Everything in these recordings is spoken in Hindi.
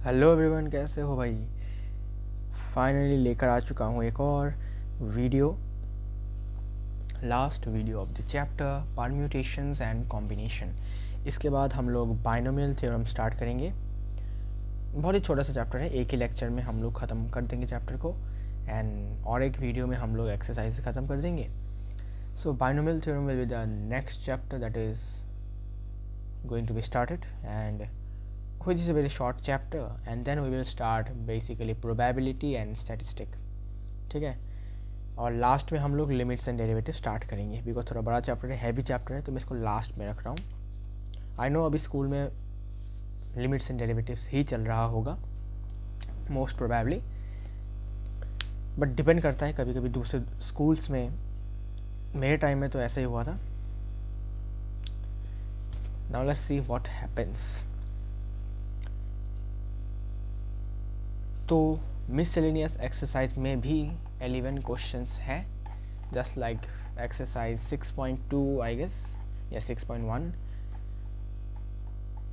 हेलो एवरीवन, कैसे हो भाई। फाइनली लेकर आ चुका हूँ एक और video, last video of the chapter permutations and combination. इसके बाद हम लोग बाइनोमियल थ्योरम स्टार्ट करेंगे। बहुत ही छोटा सा चैप्टर है, एक ही लेक्चर में हम लोग ख़त्म कर देंगे चैप्टर को, एंड और एक वीडियो में हम लोग एक्सरसाइज ख़त्म कर देंगे। So binomial theorem will be the next chapter that is going to be started, and which is a very short chapter, and then we will start basically probability and statistic. ठीक है, और लास्ट में हम लोग लिमिट्स एंड डेरिवेटिव स्टार्ट करेंगे, बिकॉज थोड़ा बड़ा चैप्टर है, हैवी चैप्टर है, तो मैं इसको लास्ट में रख रहा हूँ। आई नो अभी स्कूल में लिमिट्स एंड डेरिवेटिव्स ही चल रहा होगा मोस्ट प्रोबेबली, बट डिपेंड करता है, कभी कभी दूसरे स्कूल्स में, मेरे टाइम में तो ऐसा ही हुआ था। Now let's see what happens. तो मिससेलेनियस एक्सरसाइज में भी 11 क्वेश्चंस हैं, just like exercise 6.2 I guess या 6.1,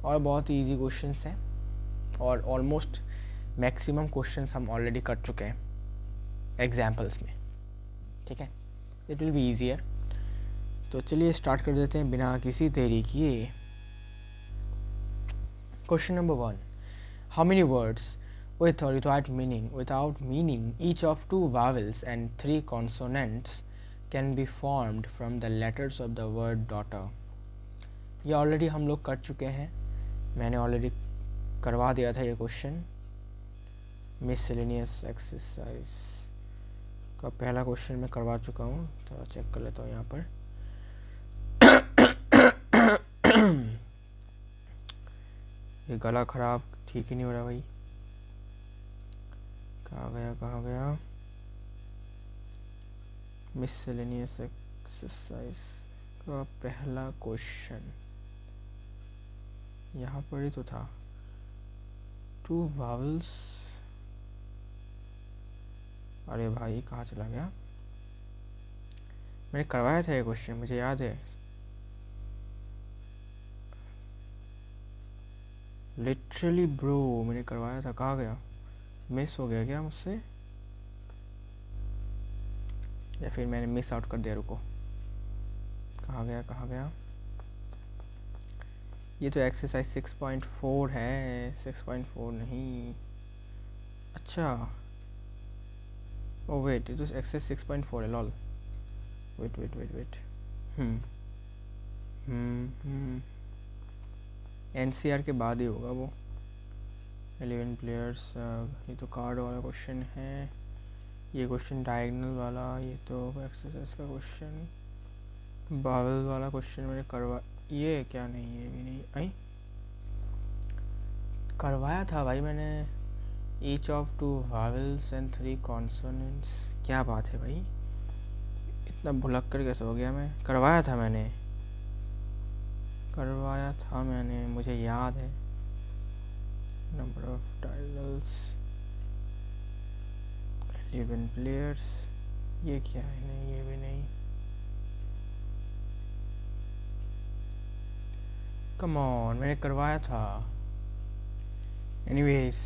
और बहुत ही ईजी क्वेश्चंस हैं, और ऑलमोस्ट मैक्सिमम क्वेश्चंस हम ऑलरेडी कर चुके हैं एग्जाम्पल्स में। ठीक है, इट विल बी ईजियर। तो चलिए स्टार्ट कर देते हैं बिना किसी देरी किए। Question number 1, how many words with or without meaning each of 2 vowels and 3 consonants can be formed from the letters of the word daughter। ये ऑलरेडी हम लोग कर चुके हैं, मैंने ऑलरेडी करवा दिया था ये क्वेश्चन मिससेलेनियस एक्सरसाइज का। पहला क्वेश्चन मैं करवा चुका हूँ, थोड़ा चेक कर लेता हूँ यहाँ पर। ये गला खराब ठीक ही नहीं हो रहा भाई, कहाँ गया मिससेलेनियस एक्सरसाइज का पहला क्वेश्चन। यहाँ पर ही तो था, 2 वावल्स। अरे भाई कहाँ चला गया, मैंने करवाया था ये क्वेश्चन, मुझे याद है लिटरली ब्रो, मैंने करवाया था। कहाँ गया, मिस हो गया क्या मुझसे, या फिर मैंने मिस आउट कर दिया। रुको, कहाँ गया। ये तो एक्सरसाइज 6.4 है, 6.4 नहीं। अच्छा, ओ वेट, ये तो एक्सरसाइज 6.4 है, लॉल। वेट। एनसीआर के बाद ही होगा वो। 11 प्लेयर्स, ये तो कार्ड वाला क्वेश्चन है, ये क्वेश्चन डायगोनल वाला, ये तो एक्सरसाइज का क्वेश्चन, बावल वाला क्वेश्चन मैंने करवा, ये क्या नहीं, ये भी नहीं, आई करवाया था भाई मैंने। Each of 2 vowels and 3 consonants, क्या बात है भाई, इतना भुलक्कर कैसे हो गया मैं। करवाया था मैंने, मुझे याद है। नंबर ऑफ डायगोनल्स 11 प्लेयर्स, ये क्या है, नहीं ये भी नहीं। कम ऑन, मैंने करवाया था। एनीवेज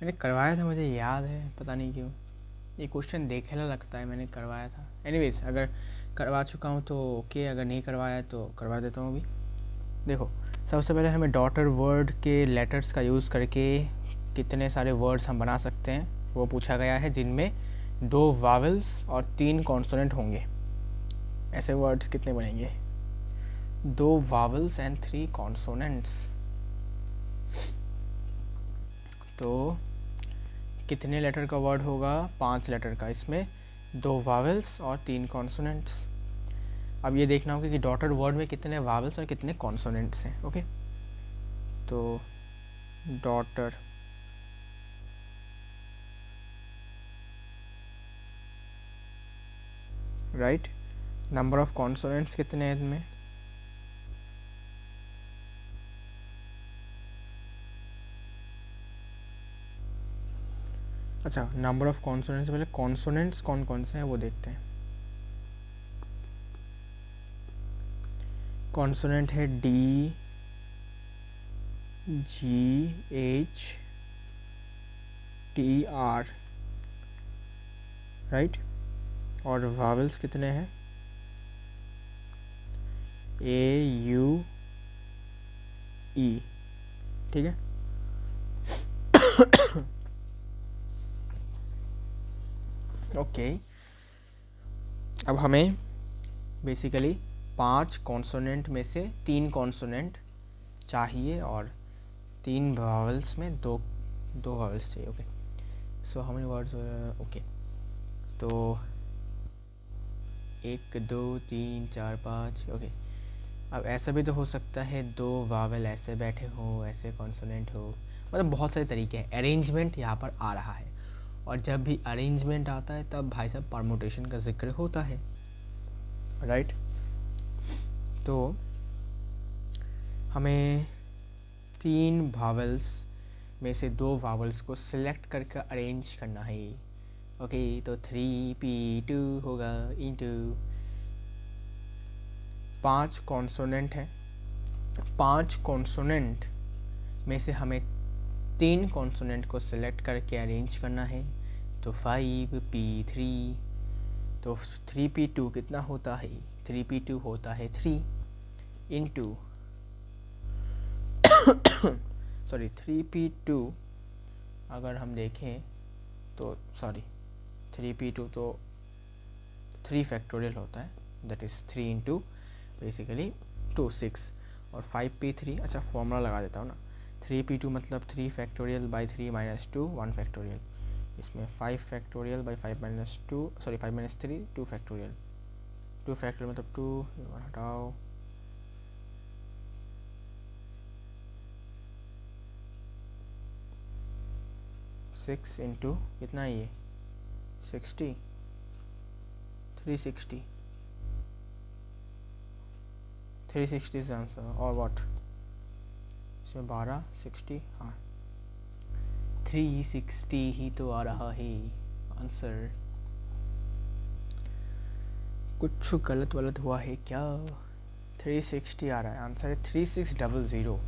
मैंने करवाया था, मुझे याद है, पता नहीं क्यों ये क्वेश्चन देखेला लगता है, मैंने करवाया था। एनीवेज अगर करवा चुका हूँ तो ओके, अगर नहीं करवाया तो करवा देता हूँ अभी। देखो, सबसे पहले हमें डॉटर वर्ड के लेटर्स का यूज़ करके कितने सारे वर्ड्स हम बना सकते हैं वो पूछा गया है, जिनमें 2 वावल्स और 3 कॉन्सोनेंट होंगे। ऐसे वर्ड्स कितने बनेंगे, 2 वावल्स एंड 3 कॉन्सोनेंट्स। तो कितने लेटर का वर्ड होगा, 5 लेटर का, इसमें 2 वावल्स और 3 कॉन्सोनेंट्स। अब ये देखना होगा कि डॉटर वर्ड में कितने वावल्स और कितने कॉन्सोनेंट्स हैं। ओके, तो daughter right, number of consonants कितने हैं इनमें, अच्छा नंबर ऑफ कॉन्सोनेंट्स, पहले कॉन्सोनेंट्स कौन कौन से हैं वो देखते हैं। कॉन्सोनेंट है डी, जी, एच, TR, राइट। और वावल्स कितने हैं? AUE, ठीक है। ओके, अब हमें बेसिकली 5 कॉन्सोनेंट में से 3 कॉन्सोनेंट चाहिए और 3 वावल्स में दो वावल्स चाहिए। Okay, so how many words? Okay, तो 1 2 3 4 5। ओके, अब ऐसा भी तो हो सकता है 2 वावल ऐसे बैठे हो, ऐसे कॉन्सोनेंट हो, मतलब बहुत सारे तरीके हैं। अरेंजमेंट यहाँ पर आ रहा है, और जब भी अरेंजमेंट आता है तब भाई साहब परमुटेशन का जिक्र होता है, राइट। तो हमें 3 वावल्स में से 2 वावल्स को सिलेक्ट करके अरेंज करना है। ओके, तो 3P2 होगा इंटू 5 कॉन्सोनेंट है। 5 कॉन्सोनेंट में से हमें 3 कॉन्सोनेंट को सिलेक्ट करके अरेंज करना है, तो 5P3। तो 3P2 कितना होता है? 3P2 होता है 3 इंटू सॉरी 3P2 अगर हम देखें तो 3P2 तो 3 फैक्टोरियल होता है, दैट इज़ 3 इंटू बेसिकली 2 6, और 5P3, अच्छा फॉर्मूला लगा देता हूँ ना। 3P2 मतलब 3 फैक्टोरियल बाई 3 माइनस 2 1 फैक्टोरियल, इसमें 5 factorial by 5 minus 2 5 minus 3 2 factorial. 2 factorial मतलब 2 हटाओ, 6 इंटू कितना है ये 60 360 360 आंसर, और व्हाट इसमें 12 60, हाँ 360 ही तो आ रहा है आंसर। कुछ गलत हुआ है क्या? 360 आ रहा है आंसर, है 3600।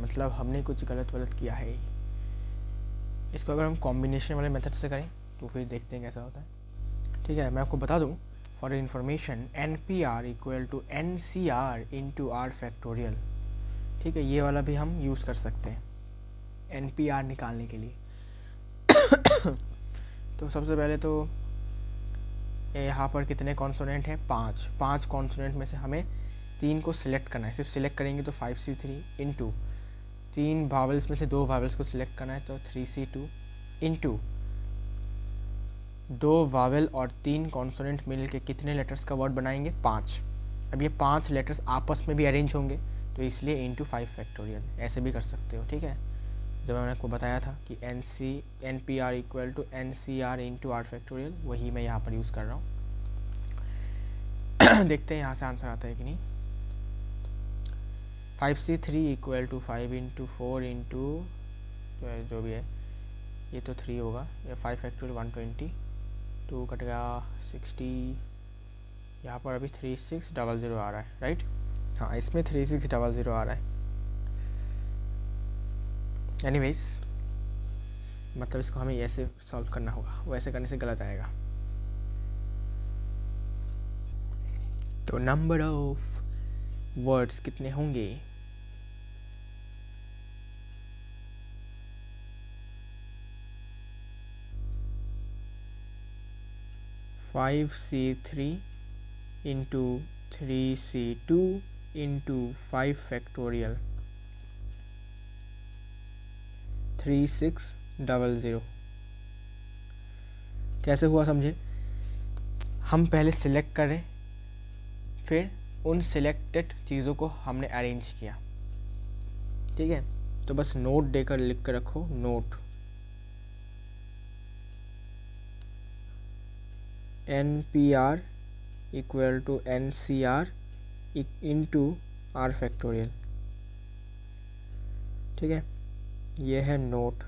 मतलब हमने कुछ गलत किया है। इसको अगर हम कॉम्बिनेशन वाले मेथड से करें तो फिर देखते हैं कैसा होता है। ठीक है, मैं आपको बता दूं for information, NPR equal to NCR into R factorial. ठीक है, ये वाला भी हम यूज़ कर सकते हैं NPR निकालने के लिए। तो सबसे पहले तो यहाँ पर कितने कॉन्सोनेंट हैं? 5 कॉन्सोनेंट में से हमें 3 को सिलेक्ट करना है। सिर्फ सिलेक्ट करेंगे तो 5C3 इंटू 3 वावल्स में से 2 वावल्स को सिलेक्ट करना है तो 3C2 इंटू 2 वावल और 3 कॉन्सोनेंट मिल के कितने लेटर्स का वर्ड बनाएंगे? 5। अब ये 5 लेटर्स आपस में भी अरेंज होंगे तो इसलिए इंटू 5 फैक्टोरियल, ऐसे भी कर सकते हो। ठीक है, जब मैंने आपको बताया था कि NPR equal to NCR into R factorial, वही मैं यहाँ पर यूज़ कर रहा हूँ। देखते हैं यहाँ से आंसर आता है कि नहीं। 5C3 equal to 5 into 4 into जो भी है, ये तो 3 होगा, ये 5 फैक्टोरियल 120, 2 कट गया 60, यहाँ पर अभी 3600 आ रहा है, राइट। हाँ, इसमें 3600 आ रहा है। एनीवेज, मतलब इसको हमें ऐसे सॉल्व करना होगा, वैसे करने से गलत आएगा। तो नंबर ऑफ वर्ड्स कितने होंगे? 5C3 into 3C2 into 5 factorial 3600। कैसे हुआ समझे? हम पहले सिलेक्ट करें, फिर उन सिलेक्टेड चीज़ों को हमने अरेंज किया। ठीक है, तो बस नोट देकर लिख कर रखो, note NPR equal to NCR into R factorial. ठीक है, ये है नोट।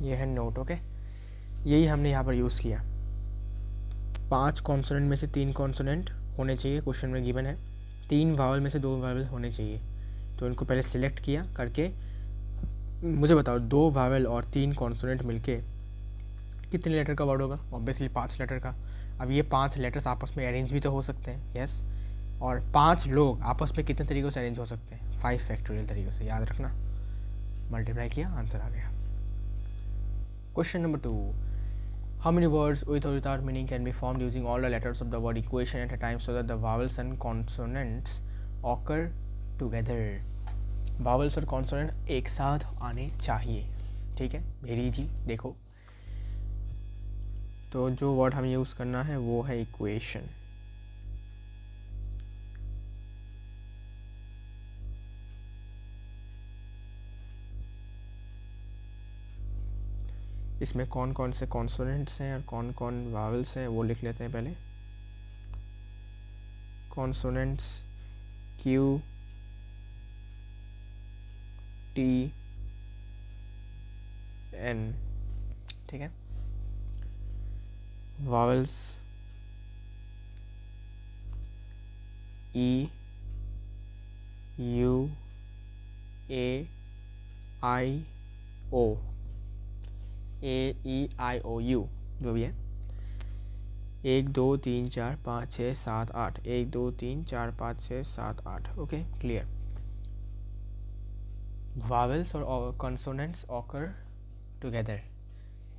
ये है नोट। ओके, यही हमने यहाँ पर यूज़ किया। 5 कॉन्सोनेंट में से 3 कॉन्सोनेंट होने चाहिए, क्वेश्चन में गिवन है। 3 वावल में से 2 वावल होने चाहिए, तो इनको पहले सिलेक्ट किया करके मुझे बताओ 2 वावल और 3 कॉन्सोनेंट मिलके कितने लेटर का वर्ड होगा? ऑब्वियसली 5 लेटर का। अब ये 5 लेटर्स आपस में अरेंज भी तो हो सकते हैं, यस। और 5 लोग आपस में कितने तरीक़ों से अरेंज हो सकते हैं? 5 फैक्टोरियल तरीक़ों से, याद रखना। मल्टीप्लाई किया, आंसर आ गया। Question number 2, how many words with or without meaning can be formed using all the letters of the word equation at a time so that the vowels and consonants occur together? vowels और consonant एक साथ आने चाहिए, ठीक है। Very easy. देखो, तो जो वर्ड हमें यूज़ करना है वो है इक्वेशन। इसमें कौन कौन से कॉन्सोनेंट्स हैं और कौन कौन वावल्स हैं वो लिख लेते हैं पहले। कॉन्सोनेंट्स क्यू टी एन, ठीक है। Vowels E U A I O, AEIOU जो भी है। 1 2 3 4 5 6 7 8, 1 2 3 4 5 6 7 8। Okay, clear. वावल्स और कॉन्सोनेंट्स ऑकर टुगेदर,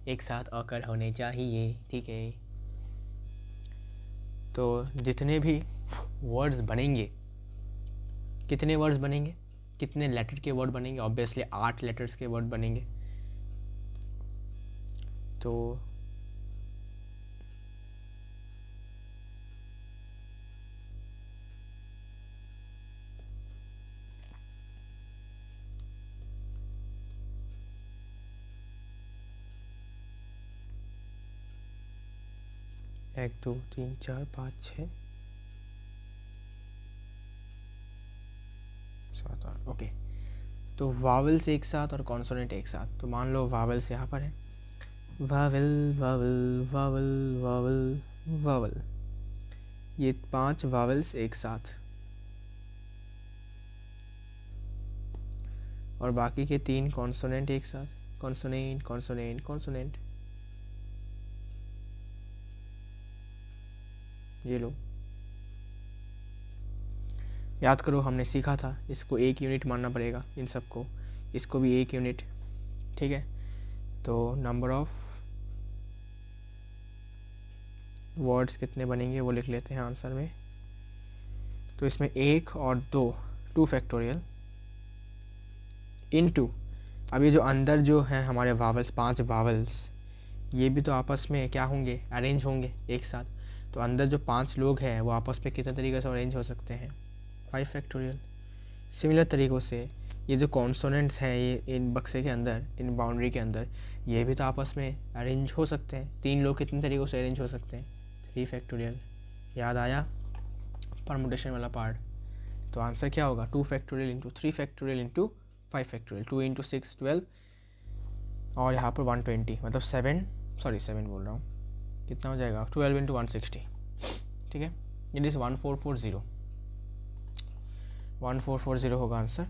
एक साथ ऑकर होने चाहिए, ठीक है। तो जितने भी वर्ड्स बनेंगे, कितने वर्ड्स बनेंगे, कितने लेटर के वर्ड बनेंगे? ऑब्वियसली 8 लेटर्स के वर्ड बनेंगे। तो 1 2 3 4 5 6 7 8। ओके, तो वावल्स एक साथ और कॉन्सोनेंट एक साथ। तो मान लो वावल्स यहाँ पर है, vowel vowel vowel vowel vowel, ये 5 वावल्स एक साथ, और बाकी के 3 कॉन्सोनेंट एक साथ। कॉन्सोनेंट कॉन्सोनेंट कॉन्सोनेंट, ये लो, याद करो हमने सीखा था इसको 1 यूनिट मानना पड़ेगा, इन सबको, इसको भी 1 यूनिट, ठीक है। तो नंबर ऑफ वर्ड्स कितने बनेंगे वो लिख लेते हैं आंसर में। तो इसमें 1 और 2, 2 फैक्टोरियल इनटू, अब ये जो अंदर जो है हमारे वावल्स, 5 वावल्स, ये भी तो आपस में क्या होंगे? अरेंज होंगे एक साथ। तो अंदर जो 5 लोग हैं वो आपस में कितने तरीके से अरेंज हो सकते हैं? 5 फैक्टोरियल। सिमिलर तरीक़ों से ये जो कॉन्सोनेंट्स हैं ये इन बक्से के अंदर, इन बाउंड्री के अंदर, ये भी तो आपस में अरेंज हो सकते हैं। 3 लोग कितने तरीक़ों से अरेंज हो सकते हैं? 3 फैक्टोरियल। याद आया परमुटेशन वाला पार्ट? तो आंसर क्या होगा? 2 factorial into 3 factorial into 5 factorial, 2 into 6 12, और यहाँ पर 120, मतलब 7 बोल रहा हूँ, कितना हो जाएगा? 12 इंटू 160, ठीक है। इट इज़ 1440, 1440 होगा आंसर।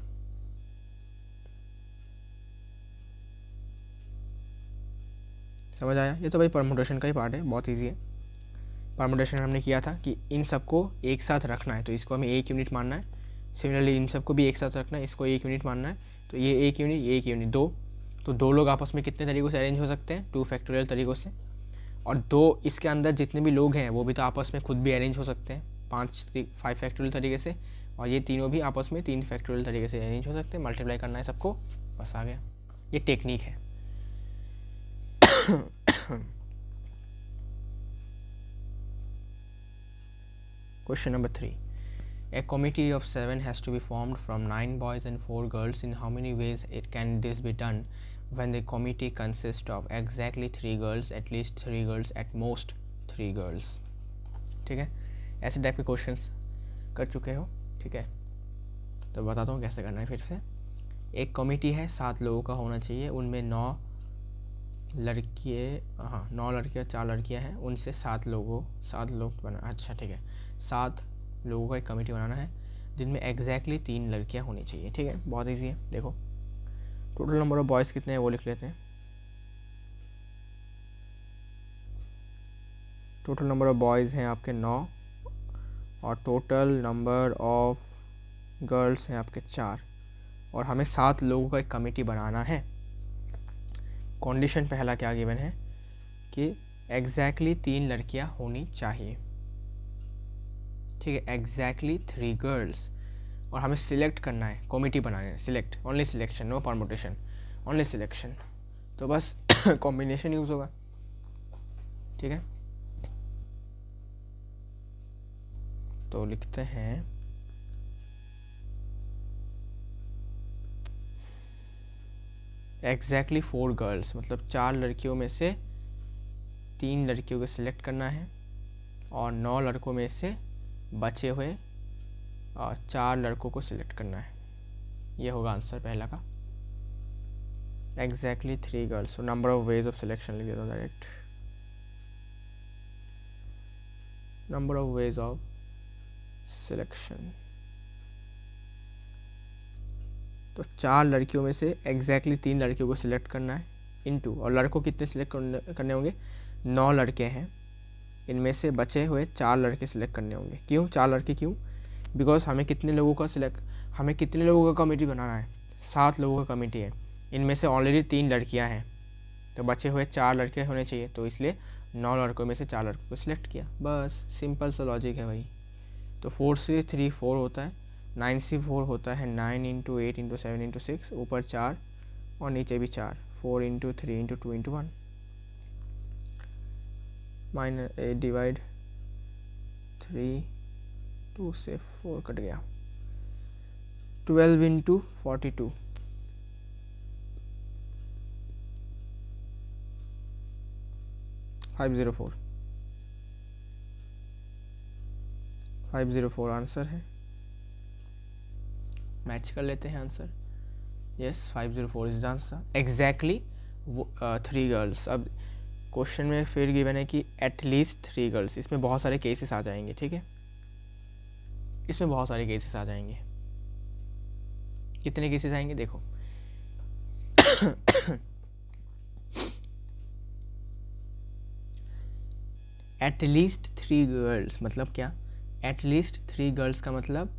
समझ आया? ये तो भाई परमुटेशन का ही पार्ट है, बहुत इजी है। परमुटेशन हमने किया था कि इन सबको एक साथ रखना है, तो इसको हमें 1 यूनिट मानना है। सिमिलरली इन सबको भी एक साथ रखना है, इसको 1 यूनिट मानना है। तो ये 1 यूनिट, ये 1 यूनिट, 2। तो 2 लोग आपस में कितने तरीक़ों से अरेंज हो सकते हैं? 2 फैक्टोरियल तरीक़ों से। और 2 इसके अंदर जितने भी लोग हैं वो भी तो आपस में खुद भी अरेंज हो सकते हैं 5 फैक्टोरियल तरीके से। और ये तीनों भी आपस में 3 फैक्टोरियल तरीके से अरेंज हो सकते हैं। मल्टीप्लाई करना है सबको, बस आ गया। ये टेक्निक है। Question number 3, a committee of 7 has to be formed from 9 boys and 4 girls. In how many ways it can this be done when the committee consists of exactly 3 girls, at least 3 girls, at most 3 girls? ठीक है, ऐसे टाइप के क्वेश्चंस कर चुके हो, ठीक है। तो बताता हूँ कैसे करना है फिर से। एक कमेटी है, 7 लोगों का होना चाहिए, उनमें 9 लड़के, हाँ 9 लड़कियाँ 4 लड़कियाँ हैं, उनसे 7 लोग बना, अच्छा ठीक है, 7 लोगों का एक कमेटी बनाना है जिनमें एग्जैक्टली 3 लड़कियाँ होनी चाहिए। ठीक है, बहुत ईजी है। देखो टोटल नंबर ऑफ बॉयज़ कितने हैं वो लिख लेते हैं। टोटल नंबर ऑफ बॉयज़ हैं आपके 9 और टोटल नंबर ऑफ गर्ल्स हैं आपके 4 और हमें 7 लोगों का एक कमेटी बनाना है। कंडीशन पहला क्या गिवन है कि एग्जैक्टली 3 लड़कियां होनी चाहिए। ठीक है, एग्जैक्टली 3 गर्ल्स, और हमें सिलेक्ट करना है, कमेटी बनाना है, select, only selection, no permutation, only selection. तो बस कॉम्बिनेशन यूज़ होगा। ठीक है, तो लिखते हैं एग्जैक्टली 4 गर्ल्स, मतलब 4 लड़कियों में से 3 लड़कियों को सिलेक्ट करना है और 9 लड़कों में से बचे हुए 4 लड़कों को सिलेक्ट करना है। ये होगा आंसर पहला का, exactly 3 girls. So number of ways of selection लिख देता direct, number of ways of selection. तो 4 लड़कियों में से एग्जैक्टली 3 लड़कियों को सिलेक्ट करना है इनटू, और लड़कों कितने सिलेक्ट करने होंगे, 9 लड़के हैं, इनमें से बचे हुए 4 लड़के सिलेक्ट करने होंगे। क्यों 4 लड़के, क्यों, बिकॉज हमें कितने लोगों का कमेटी बनाना है, 7 लोगों का कमेटी है, इनमें से ऑलरेडी 3 लड़कियां हैं, तो बचे हुए 4 लड़के होने चाहिए, तो इसलिए 9 लड़कों में से 4 लड़कों को सिलेक्ट किया। बस सिंपल सा लॉजिक है भाई। तो 4 से 3 4 होता है, 9 से 4 होता है 9 इंटू 8 इंटू 7 इंटू 6, ऊपर 4 और नीचे भी 4, 4 into 3 into 2 into 1 minus 8 divide 3, 2 से 4 कट गया, 12 इंटू 42, 504, 504 आंसर है। मैच कर लेते हैं answer, yes 504 is the answer, exactly 3 girls. अब क्वेश्चन में फिर गिवन है कि एटलीस्ट 3 गर्ल्स, इसमें बहुत सारे केसेस आ जाएंगे। ठीक है, इसमें बहुत सारे केसेस आ जाएंगे। कितने केसेस आएंगे देखो, एटलीस्ट 3 गर्ल्स मतलब क्या, एटलीस्ट 3 गर्ल्स का मतलब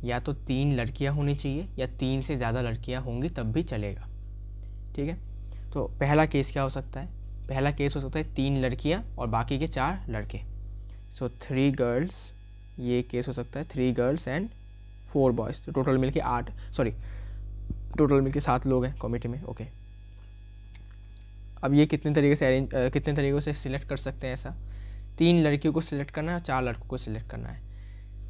या तो 3 लड़कियां होनी चाहिए या 3 से ज़्यादा लड़कियां होंगी तब भी चलेगा। ठीक है, तो पहला केस क्या हो सकता है, पहला केस हो सकता है 3 लड़कियां और बाकी के 4 लड़के, सो 3 गर्ल्स, ये केस हो सकता है 3 गर्ल्स एंड 4 बॉयज़, तो टोटल मिलके 7 लोग हैं कमेटी में। ओके, अब ये कितने तरीक़ों से सिलेक्ट कर सकते हैं ऐसा, 3 लड़कियों को सिलेक्ट करना है, 4 लड़कों को सिलेक्ट करना है,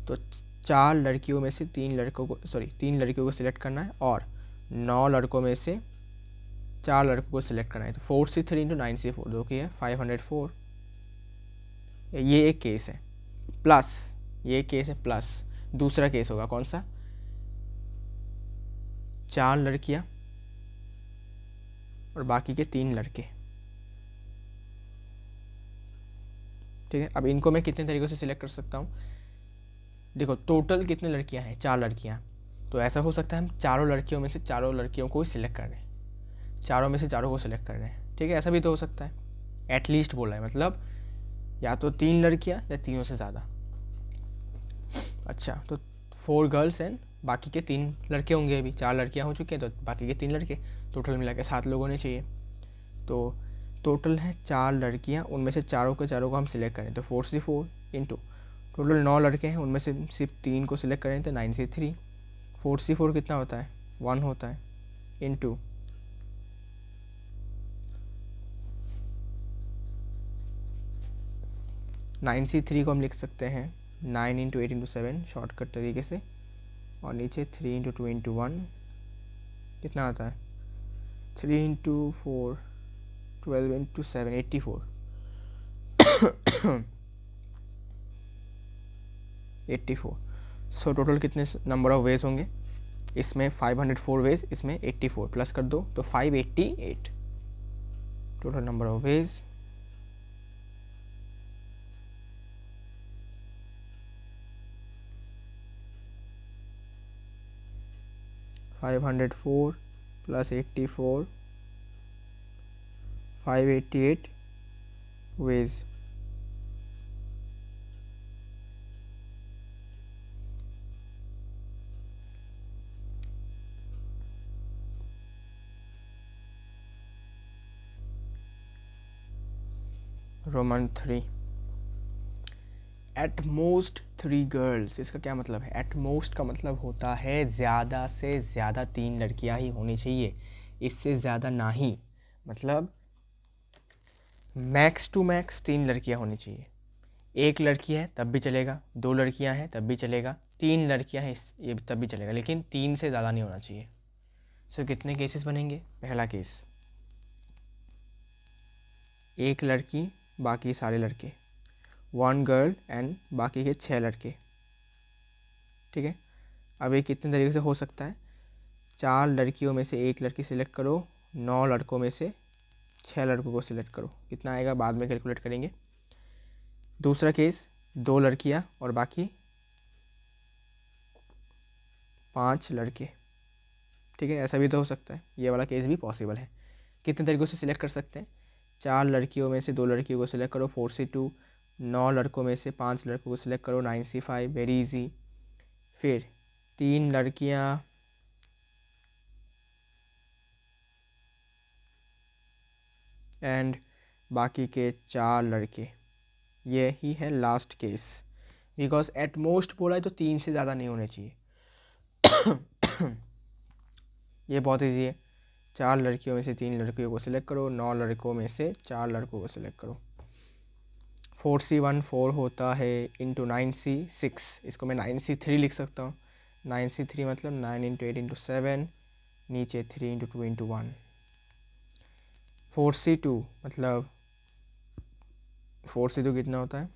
तो 4 लड़कियों में से 3 लड़कियों को सिलेक्ट करना है और 9 लड़कों में से 4 लड़कों को सिलेक्ट करना है, तो 4 से 3 इंटू 9 से 4, जो कि है 504। ये एक केस है, प्लस ये केस है, प्लस दूसरा केस होगा कौन सा, 4 लड़कियां और बाकी के 3 लड़के। ठीक है, अब इनको मैं कितने तरीक़ों से सिलेक्ट कर सकता हूँ, देखो टोटल कितने लड़कियां हैं, 4 लड़कियां, तो ऐसा हो सकता है हम चारों लड़कियों में से चारों लड़कियों को सिलेक्ट कर रहे हैं, चारों में से चारों को सिलेक्ट कर रहे हैं। ठीक है, ऐसा भी तो हो सकता है, एटलीस्ट बोला है मतलब या तो 3 लड़कियां या 3 से ज़्यादा। अच्छा, तो 4 गर्ल्स एंड बाकी के 3 लड़के होंगे, अभी 4 लड़कियां हो चुकी हैं तो बाकी के 3 लड़के, टोटल मिला के 7 लोग होने चाहिए। तो टोटल है 4 लड़कियां, उनमें से चारों को हम सिलेक्ट करें तो 4 से 4 इंटू टोटल 9 लड़के हैं, उनमें से सिर्फ 3 को सिलेक्ट करें तो 9 से 3, 4 से 4 कितना होता है 1 होता है, इंटू 9 से 3 को हम लिख सकते हैं 9 इंटू 8 इंटू 7 शॉर्टकट तरीके से, और नीचे 3 इंटू 2 इंटू 1 कितना आता है 3 इंटू 4 12 इंटू 7 84 84। सो टोटल कितने नंबर ऑफ वेज होंगे, इसमें 504 वेज, इसमें 84 प्लस कर दो तो 588। total number of ways. (504 plus 84) 588 ways. Roman 3. At most 3 girls, इसका क्या मतलब है? एट मोस्ट का मतलब होता है ज़्यादा से ज़्यादा 3 लड़कियां ही होनी चाहिए, इससे ज़्यादा ना ही। मतलब मैक्स टू मैक्स 3 लड़कियां होनी चाहिए। एक लड़की है तब भी चलेगा, 2 लड़कियां हैं तब भी चलेगा, 3 लड़कियां हैं ये तब भी चलेगा, लेकिन 3 से ज़्यादा नहीं होना चाहिए। सो कितने केसेस बनेंगे? पहला केस, एक लड़की बाकी सारे लड़के, 1 गर्ल एंड बाकी के 6 लड़के। ठीक है, अब ये कितने तरीके से हो सकता है? 4 लड़कियों में से एक लड़की सिलेक्ट करो, 9 लड़कों में से 6 लड़कों को सिलेक्ट करो, कितना आएगा बाद में कैलकुलेट करेंगे। दूसरा केस, 2 लड़कियां और बाकी 5 लड़के। ठीक है, ऐसा भी तो हो सकता है, ये वाला केस भी पॉसिबल है। कितने तरीक़ों से सिलेक्ट कर सकते हैं? 4 लड़कियों में से 2 लड़कियों को सिलेक्ट करो, 4C2। 9 लड़कों में से 5 लड़कों को सिलेक्ट करो, 9C5, वेरी इजी। फिर 3 लड़कियां एंड बाकी के 4 लड़के, ये ही है last case. Because at most बोला है तो 3 से ज़्यादा नहीं होने चाहिए। ये बहुत ईजी है, 4 लड़कियों में से 3 लड़कियों को सिलेक्ट करो, 9 लड़कों में से 4 लड़कों को सिलेक्ट करो। 4C1 4 होता है, इंटू 9C6, इसको मैं 9C3 लिख सकता हूँ। 9C3 मतलब 9 इंटू 8 इंटू 7, नीचे 3 इंटू 2 इंटू 1। 4C2 मतलब 4C2 कितना होता है?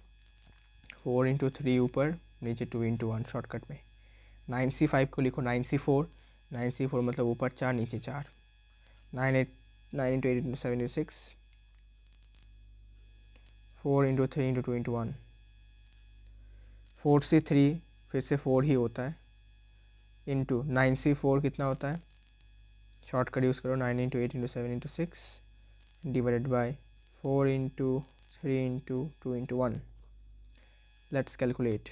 4 इंटू 3 ऊपर, नीचे 2 इंटू 1 शॉर्टकट में। 9C5 को लिखो 9C4, 9C4 मतलब ऊपर 4 नीचे 4। 9 into 8 into 7 into 6, 4 into 3 into 2 into 1। 4C3 फिर से 4 ही होता है, इंटू 9C4 कितना होता है? शॉर्टकट यूज़ करो, 9 into 8 into 7 into 6 divided by 4 into 3 into 2 into 1। Let's calculate.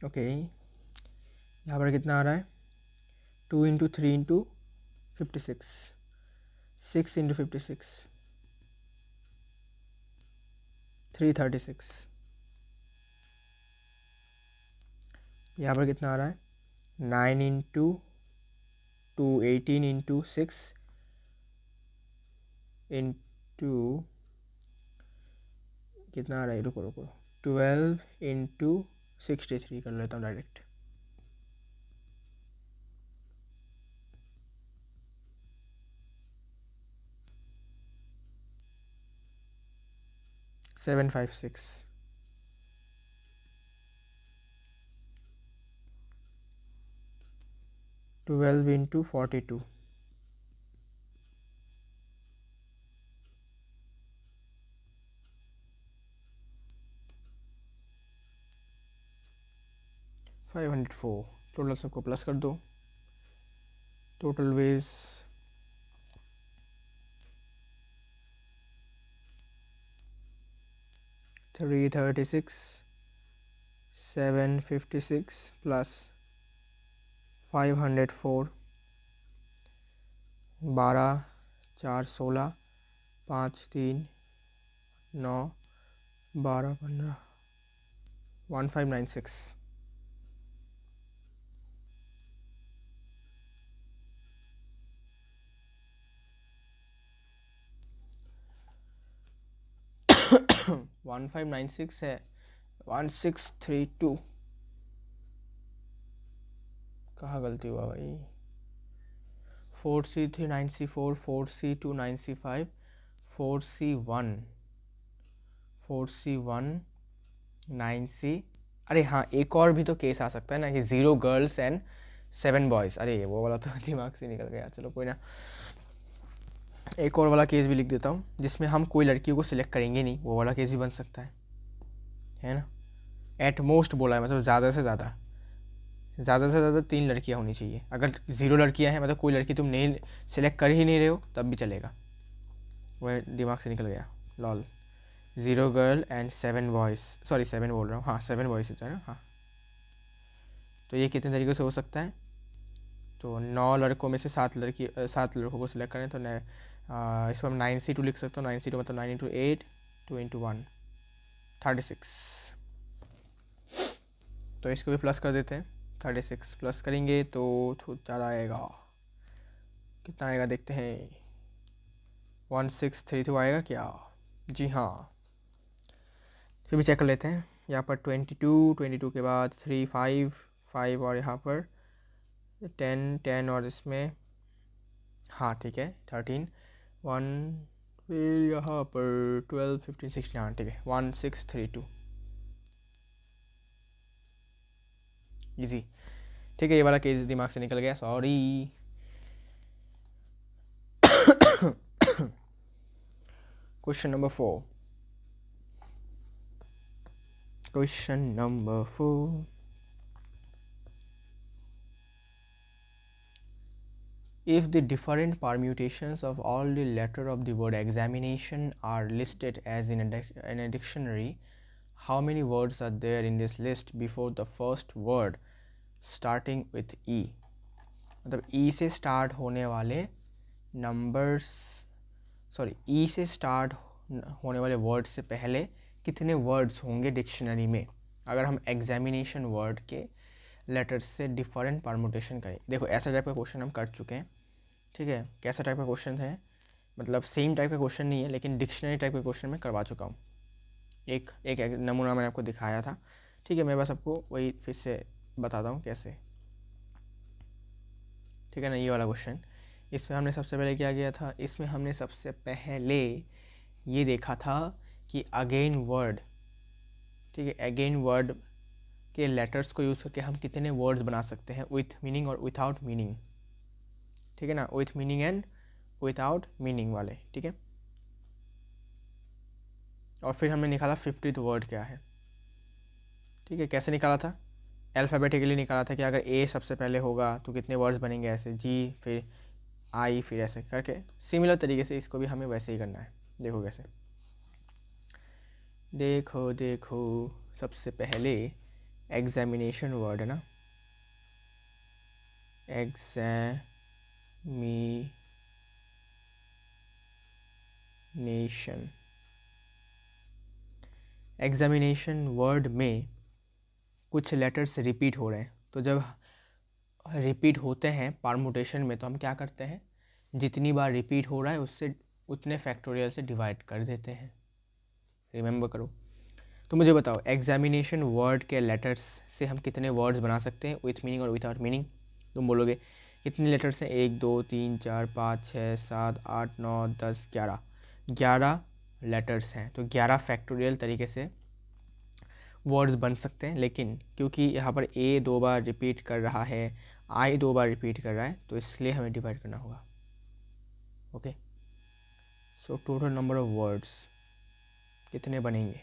Okay, यहाँ पर कितना आ रहा है? 2 इंटू 3 इंटू 56, 6 इंटू 56, 336। यहाँ पर कितना आ रहा है? 9 इंटू 2 18 इंटू 6 इंटू कितना आ रहा है? रुको रुको, 12 इंटू 63 कर लेता हूँ डायरेक्ट। 756। 12 इंटू 42, 504। टोटल सबको प्लस कर दो, टोटल वेज 336, 756 प्लस 504, 12 4 16, 5 3 9 12 15, 1596। वन 1596 है, 1632 कहाँ गलती हुआ भाई? 4C3 9C4 4C2 9C5 4C1 9C। अरे हाँ, एक और भी तो केस आ सकता है ना कि 0 गर्ल्स एंड 7 बॉयज़। अरे वो वाला तो दिमाग से निकल गया, चलो कोई ना। एक और वाला केस भी लिख देता हूँ जिसमें हम कोई लड़कियों को सिलेक्ट करेंगे नहीं, वो वाला केस भी बन सकता है ना। एट मोस्ट बोला है, मतलब ज़्यादा से ज़्यादा 3 लड़कियाँ होनी चाहिए। अगर 0 लड़कियाँ हैं, मतलब कोई लड़की तुम नहीं सिलेक्ट कर ही नहीं रहे हो, तब भी चलेगा। वह दिमाग से निकल गया, lol. 0 girl and 7 boys, sorry 7 बोल रहा हूँ, हाँ 7 बॉयज़ होता है ना, हाँ। तो ये कितने तरीके से हो सकता है? तो 9 लड़कों में से 7 लड़कों को सिलेक्ट करें, तो इसको हम 9C2 लिख सकते हो। 9C2 मतलब 9 × 8 2 × 1 36। तो इसको भी प्लस कर देते हैं। 36 प्लस करेंगे तो ज़्यादा आएगा। कितना आएगा देखते हैं। 1632 आएगा क्या? जी हाँ। फिर भी चेक कर लेते हैं। यहाँ पर 22 के बाद 3 5 और यहाँ पर 10 और इसमें, हाँ ठीक है 13 1, फिर यहाँ पर 12 15 16, हाँ ठीक है 1632 इजी। ठीक है, ये वाला केस दिमाग से निकल गया, sorry. Question number 4। If the different permutations of all the letters of the word examination are listed as in a dictionary, how many words are there in this list before the first word starting with E? मतलब E से स्टार्ट होने वाले नंबर्स, सॉरी E से स्टार्ट होने वाले वर्ड से पहले कितने वर्ड्स होंगे डिक्शनरी में, अगर हम एग्जामिनेशन वर्ड के लेटर्स से डिफरेंट परमुटेशन करें। देखो ऐसा टाइप का क्वेश्चन हम कर चुके हैं, ठीक है। कैसा टाइप का क्वेश्चन है, मतलब सेम टाइप का क्वेश्चन नहीं है, लेकिन डिक्शनरी टाइप का क्वेश्चन मैं करवा चुका हूँ। एक नमूना मैंने आपको दिखाया था, ठीक है। मैं बस आपको वही फिर से बताता हूँ कैसे, ठीक है ना। ये वाला क्वेश्चन, इसमें हमने सबसे पहले क्या किया था, इसमें हमने सबसे पहले ये देखा था कि अगेन वर्ड, ठीक है, अगेन वर्ड के लेटर्स को यूज़ करके हम कितने वर्ड्स बना सकते हैं, विथ मीनिंग और विदाउट मीनिंग, ठीक है ना, with meaning and without meaning वाले, ठीक है। और फिर हमने निकाला 50th वर्ड क्या है, ठीक है। कैसे निकाला था, अल्फ़ाबेटिकली निकाला था कि अगर ए सबसे पहले होगा तो कितने वर्ड्स बनेंगे, ऐसे जी फिर आई फिर ऐसे करके। सिमिलर तरीके से इसको भी हमें वैसे ही करना है। देखो कैसे, देखो सबसे पहले एग्जामिनेशन वर्ड है ना, एग्जामिनेशन वर्ड में कुछ लेटर्स रिपीट हो रहे हैं, तो जब रिपीट होते हैं परमुटेशन में तो हम क्या करते हैं, जितनी बार रिपीट हो रहा है उससे उतने फैक्टोरियल से डिवाइड कर देते हैं। रिमेंबर करो। तो मुझे बताओ एग्जामिनेशन वर्ड के लेटर्स से हम कितने वर्ड्स बना सकते हैं, विथ मीनिंग और विदाउट मीनिंग। तुम बोलोगे कितने लेटर्स हैं, 1 2 3 4 5 6 7 8 9 10 11, 11 लेटर्स हैं। तो 11 फैक्टोरियल तरीके से वर्ड्स बन सकते हैं, लेकिन क्योंकि यहाँ पर ए 2 बार रिपीट कर रहा है, आई 2 बार रिपीट कर रहा है, तो इसलिए हमें डिवाइड करना होगा। Okay, so total number of words कितने बनेंगे,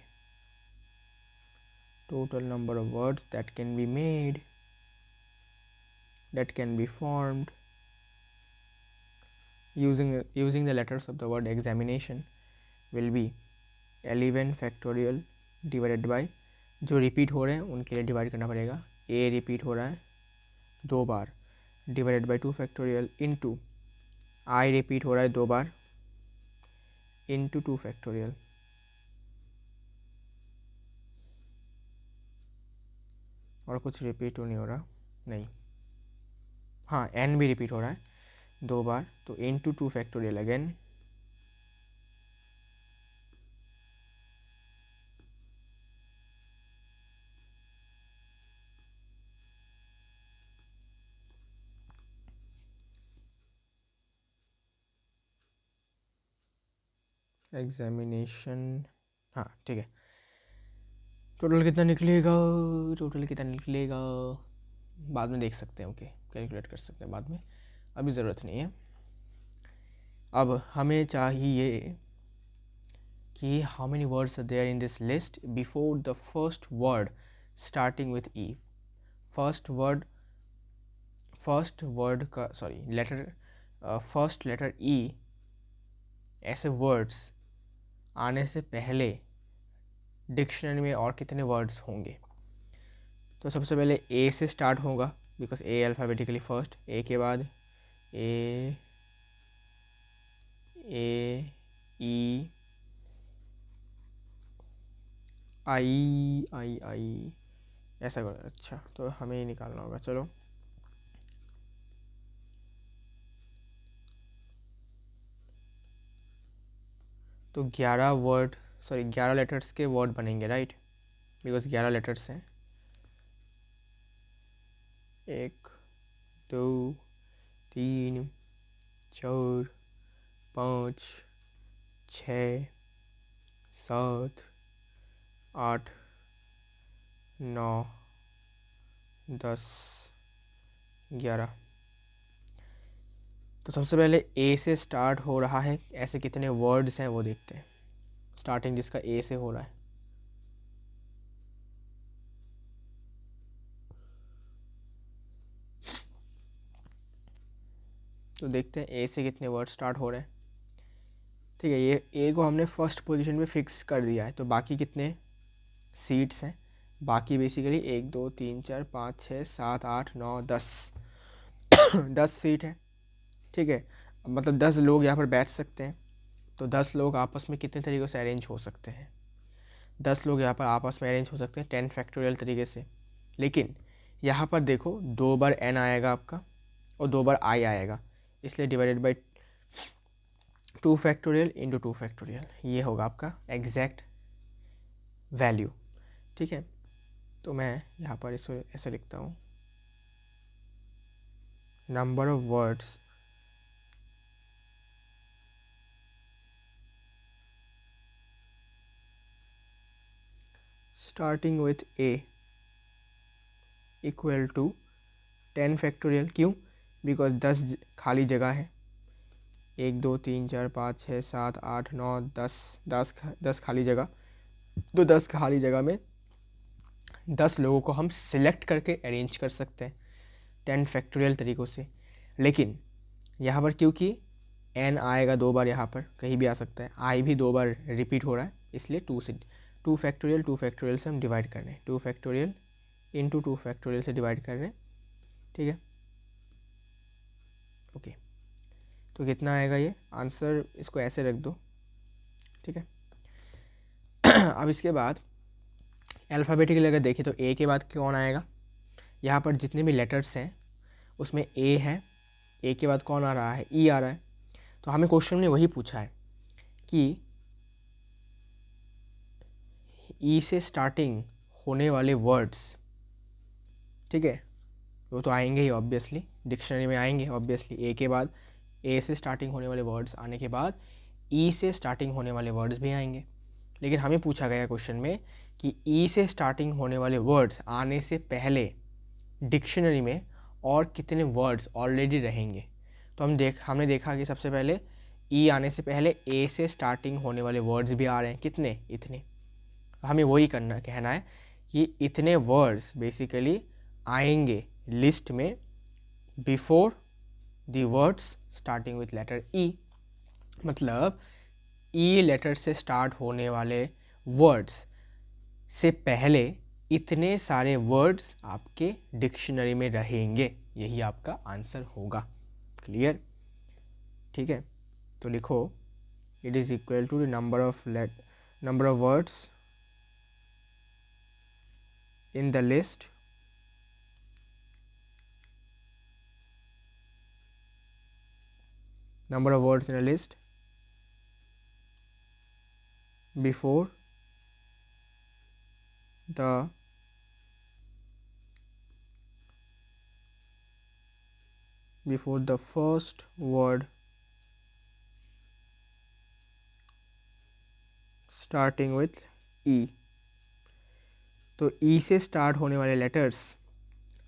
total number of words that can be made, that can be formed using the letters of the word examination will be 11 factorial divided by, जो रिपीट हो रहे हैं उनके लिए डिवाइड करना पड़ेगा। ए रिपीट हो रहा है 2 बार, divided by 2 factorial, into I repeat हो रहा है 2 बार, इनटू 2 फैक्टोरियल। और कुछ रिपीट तो नहीं हो रहा, नहीं, हाँ एन भी रिपीट हो रहा है 2 बार, तो इनटू 2 फैक्टोरियल अगेन, एग्जामिनेशन, हाँ ठीक है। टोटल कितना निकलेगा, टोटल कितना निकलेगा बाद में देख सकते हैं, ओके कैलकुलेट कर सकते हैं बाद में, अभी ज़रूरत नहीं है। अब हमें चाहिए कि how many words are there in this list before the first word starting with E. First word का sorry letter, first letter E ऐसे वर्ड्स आने से पहले डिक्शनरी में और कितने वर्ड्स होंगे। तो सबसे पहले ए से स्टार्ट होगा, बिकॉज ए अल्फ़ाबेटिकली फर्स्ट, ए के बाद ए, ई, आई ऐसा कर। अच्छा तो हमें ही निकालना होगा, चलो तो 11 लेटर्स के वर्ड बनेंगे, राइट, बिकॉज 11 लेटर्स हैं। 1 2 3 4 5 6 7 8 9 10 11। तो सबसे पहले ए से स्टार्ट हो रहा है, ऐसे कितने वर्ड्स हैं वो देखते हैं, स्टार्टिंग जिसका ए से हो रहा है। तो देखते हैं ए से कितने वर्ड स्टार्ट हो रहे हैं। ठीक है, ये ए को हमने फर्स्ट पोजीशन पे फिक्स कर दिया है, तो बाकी कितने सीट्स हैं, बाकी बेसिकली 1 2 3 4 5 6 7 8 9 10 10 सीट है। ठीक है, मतलब 10 लोग यहाँ पर बैठ सकते हैं। तो 10 लोग आपस में कितने तरीक़ों से अरेंज हो सकते हैं, 10 लोग यहाँ पर आपस में अरेंज हो सकते हैं 10 फैक्टोरियल तरीके से। लेकिन यहाँ पर देखो 2 बार n आएगा आपका और 2 बार i आएगा, इसलिए divided by 2 factorial into 2 factorial, ये होगा आपका एग्जैक्ट वैल्यू। ठीक है, तो मैं यहाँ पर इसको ऐसे लिखता हूँ, number of words starting with A equal to 10 factorial. क्यों? बिकॉज 10 खाली जगह है, 1 2 3 4 5 6 7 8 9 10 खाली जगह। तो 10 खाली जगह में 10 लोगों को हम सिलेक्ट करके अरेंज कर सकते हैं 10 फैक्टोरियल तरीक़ों से। लेकिन यहाँ पर क्योंकि n आएगा 2 बार, यहाँ पर कहीं भी आ सकता है, i भी 2 बार रिपीट हो रहा है, इसलिए 2 फैक्टोरियल से हम डिवाइड कर रहे हैं, 2 फैक्टोरियल इंटू 2 फैक्टोरियल से डिवाइड कर रहे हैं। ठीक है, ओके, तो कितना आएगा ये आंसर, इसको ऐसे रख दो। ठीक है अब इसके बाद अल्फ़ाबेटिकली अगर देखें तो ए के बाद कौन आएगा, यहाँ पर जितने भी लेटर्स हैं उसमें ए है, ए के बाद कौन आ रहा है, ई आ रहा है। तो हमें क्वेश्चन में वही पूछा है कि ई से स्टार्टिंग होने वाले वर्ड्स, ठीक है, वो तो आएंगे ही ऑब्वियसली, डिक्शनरी में आएंगे ऑब्वियसली। ए के बाद ए से स्टार्टिंग होने वाले वर्ड्स आने के बाद ई से स्टार्टिंग होने वाले वर्ड्स भी आएंगे। लेकिन हमें पूछा गया क्वेश्चन में कि ई से स्टार्टिंग होने वाले वर्ड्स आने से पहले डिक्शनरी में और कितने वर्ड्स ऑलरेडी रहेंगे। तो हमने देखा कि सबसे पहले ई आने से पहले ए से स्टार्टिंग होने वाले वर्ड्स भी आ रहे हैं, कितने, इतने। हमें वही कहना है कि इतने वर्ड्स बेसिकली आएंगे लिस्ट में before the words starting with letter E. मतलब ई लेटर से स्टार्ट होने वाले वर्ड्स से पहले इतने सारे वर्ड्स आपके डिक्शनरी में रहेंगे, यही आपका आंसर होगा। क्लियर? ठीक है, तो लिखो it is equal to the number of words in the list number of words in a list before the first word starting with E. तो ई से स्टार्ट होने वाले लेटर्स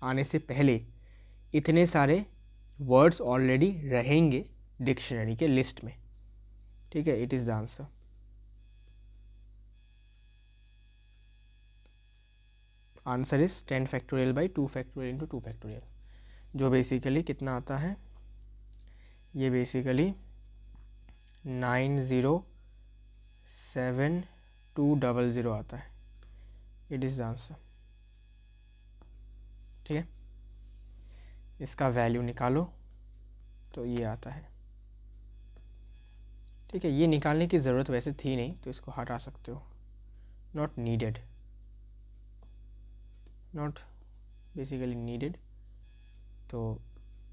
आने से पहले इतने सारे वर्ड्स ऑलरेडी रहेंगे डिक्शनरी के लिस्ट में, ठीक है। It is the answer. Answer is 10 factorial by 2 factorial into 2 factorial, जो बेसिकली कितना आता है, ये बेसिकली 907200 आता है। इट इज़ द आंसर, ठीक है। इसका वैल्यू निकालो तो ये आता है, ठीक है। ये निकालने की ज़रूरत वैसे थी नहीं, तो इसको हटा सकते हो, not needed, not basically needed, तो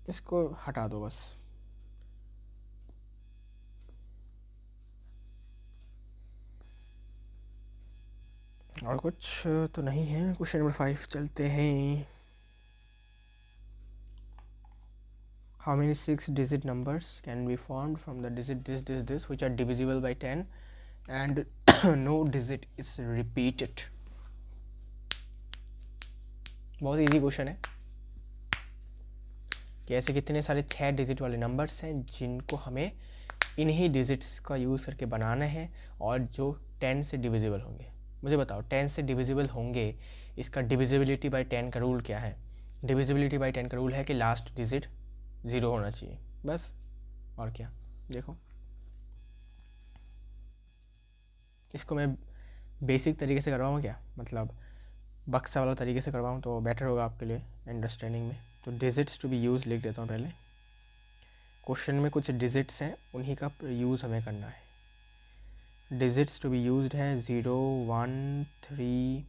इसको हटा दो बस। और कुछ तो नहीं है। क्वेश्चन नंबर 5 चलते हैं। How many 6-digit numbers can be formed from the digit this which are divisible by 10 and no digit is repeated? बहुत इजी क्वेश्चन है कि ऐसे कितने सारे 6 डिजिट वाले नंबर्स हैं जिनको हमें इन्हीं डिजिट्स का यूज़ करके बनाना है और जो 10 से डिविजिबल होंगे। मुझे बताओ 10 से डिविजिबल होंगे, इसका डिविजिबिलिटी बाय 10 का रूल क्या है? डिविजिबिलिटी बाय 10 का रूल है कि लास्ट डिजिट 0 होना चाहिए, बस। और क्या, देखो इसको मैं बेसिक तरीके से करवाऊँ क्या, मतलब बक्सा वाला तरीके से करवाऊँ तो बेटर होगा आपके लिए अंडरस्टैंडिंग में। तो डिजिट्स टू बी यूज़ लिख देता हूँ पहले। क्वेश्चन में कुछ डिजिट्स हैं, उन्हीं का यूज़ हमें करना है। डिजिट्स टू बी यूज्ड है 0 1 3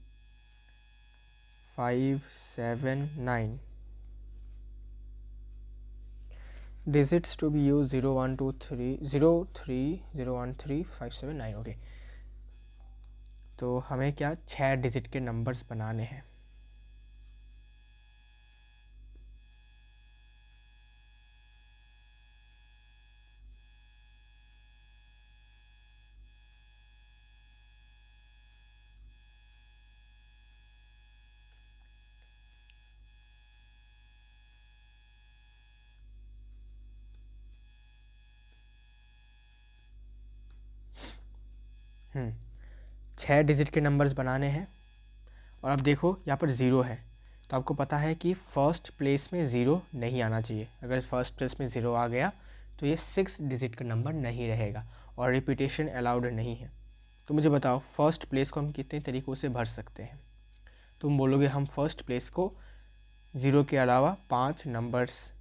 5 7 9। Digits to be use 0 1 2 3 0 3 0 1 3 5 7 9। Okay, तो हमें क्या 6 डिजिट के नंबर्स बनाने हैं। छः डिजिट के नंबर्स बनाने हैं। और अब देखो यहाँ पर ज़ीरो है, तो आपको पता है कि फ़र्स्ट प्लेस में ज़ीरो नहीं आना चाहिए। अगर फर्स्ट प्लेस में ज़ीरो आ गया तो ये 6 डिजिट का नंबर नहीं रहेगा और रिपीटेशन अलाउड नहीं है। तो मुझे बताओ फर्स्ट प्लेस को हम कितने तरीक़ों से भर सकते हैं? तुम बोलोगे हम फर्स्ट प्लेस को ज़ीरो के अलावा 5 नंबर्स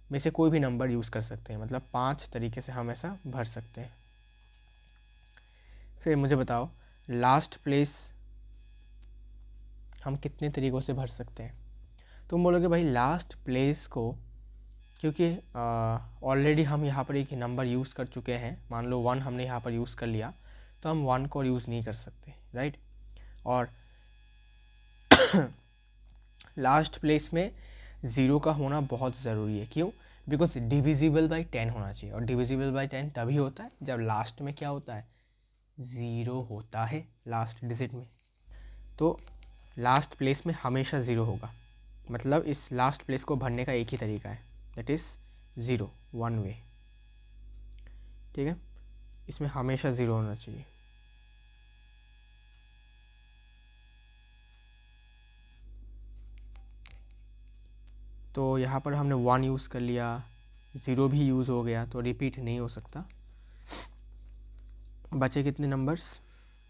में से कोई भी नंबर यूज़ कर सकते हैं, मतलब 5 तरीके से हम ऐसा भर सकते हैं। फिर मुझे बताओ लास्ट प्लेस हम कितने तरीक़ों से भर सकते हैं? तुम बोलोगे भाई लास्ट प्लेस को, क्योंकि ऑलरेडी हम यहाँ पर एक नंबर यूज़ कर चुके हैं, मान लो 1 हमने यहाँ पर यूज़ कर लिया, तो हम 1 को यूज़ नहीं कर सकते, राइट। और लास्ट प्लेस में ज़ीरो का होना बहुत ज़रूरी है। क्यों? बिकॉज डिविजिबल बाई 10 होना चाहिए, और डिविजिबल बाई 10 तभी होता है जब लास्ट में क्या होता है, ज़ीरो होता है लास्ट डिजिट में। तो लास्ट प्लेस में हमेशा ज़ीरो होगा, मतलब इस लास्ट प्लेस को भरने का एक ही तरीका है, that is zero, one way, ठीक है। इसमें हमेशा ज़ीरो होना चाहिए। तो यहाँ पर हमने 1 यूज़ कर लिया, ज़ीरो भी यूज़ हो गया, तो रिपीट नहीं हो सकता। बचे कितने नंबर्स?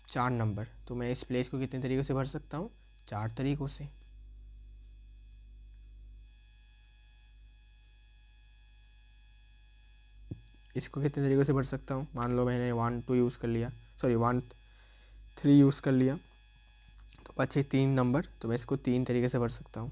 4 नंबर। तो मैं इस प्लेस को कितने तरीक़ों से भर सकता हूँ? 4 तरीक़ों से। इसको कितने तरीक़ों से भर सकता हूँ? मान लो मैंने 1 2 यूज़ कर लिया, सॉरी 1 3 यूज़ कर लिया, तो बचे 3 नंबर, तो मैं इसको 3 तरीके से भर सकता हूँ।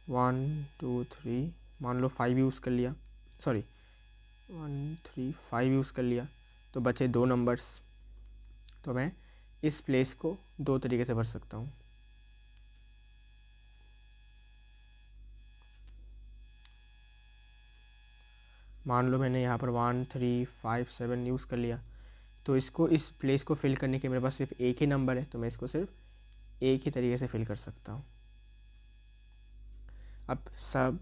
वन टू थ्री, मान लो 5 यूज़ कर लिया, सॉरी 1 3 5 यूज़ कर लिया, तो बचे 2 नंबर्स, तो मैं इस प्लेस को दो तरीके से भर सकता हूँ। मान लो मैंने यहाँ पर 1357 यूज़ कर लिया, तो इसको इस प्लेस को फिल करने के मेरे पास सिर्फ एक ही नंबर है, तो मैं इसको सिर्फ एक ही तरीके से फिल कर सकता हूँ। अब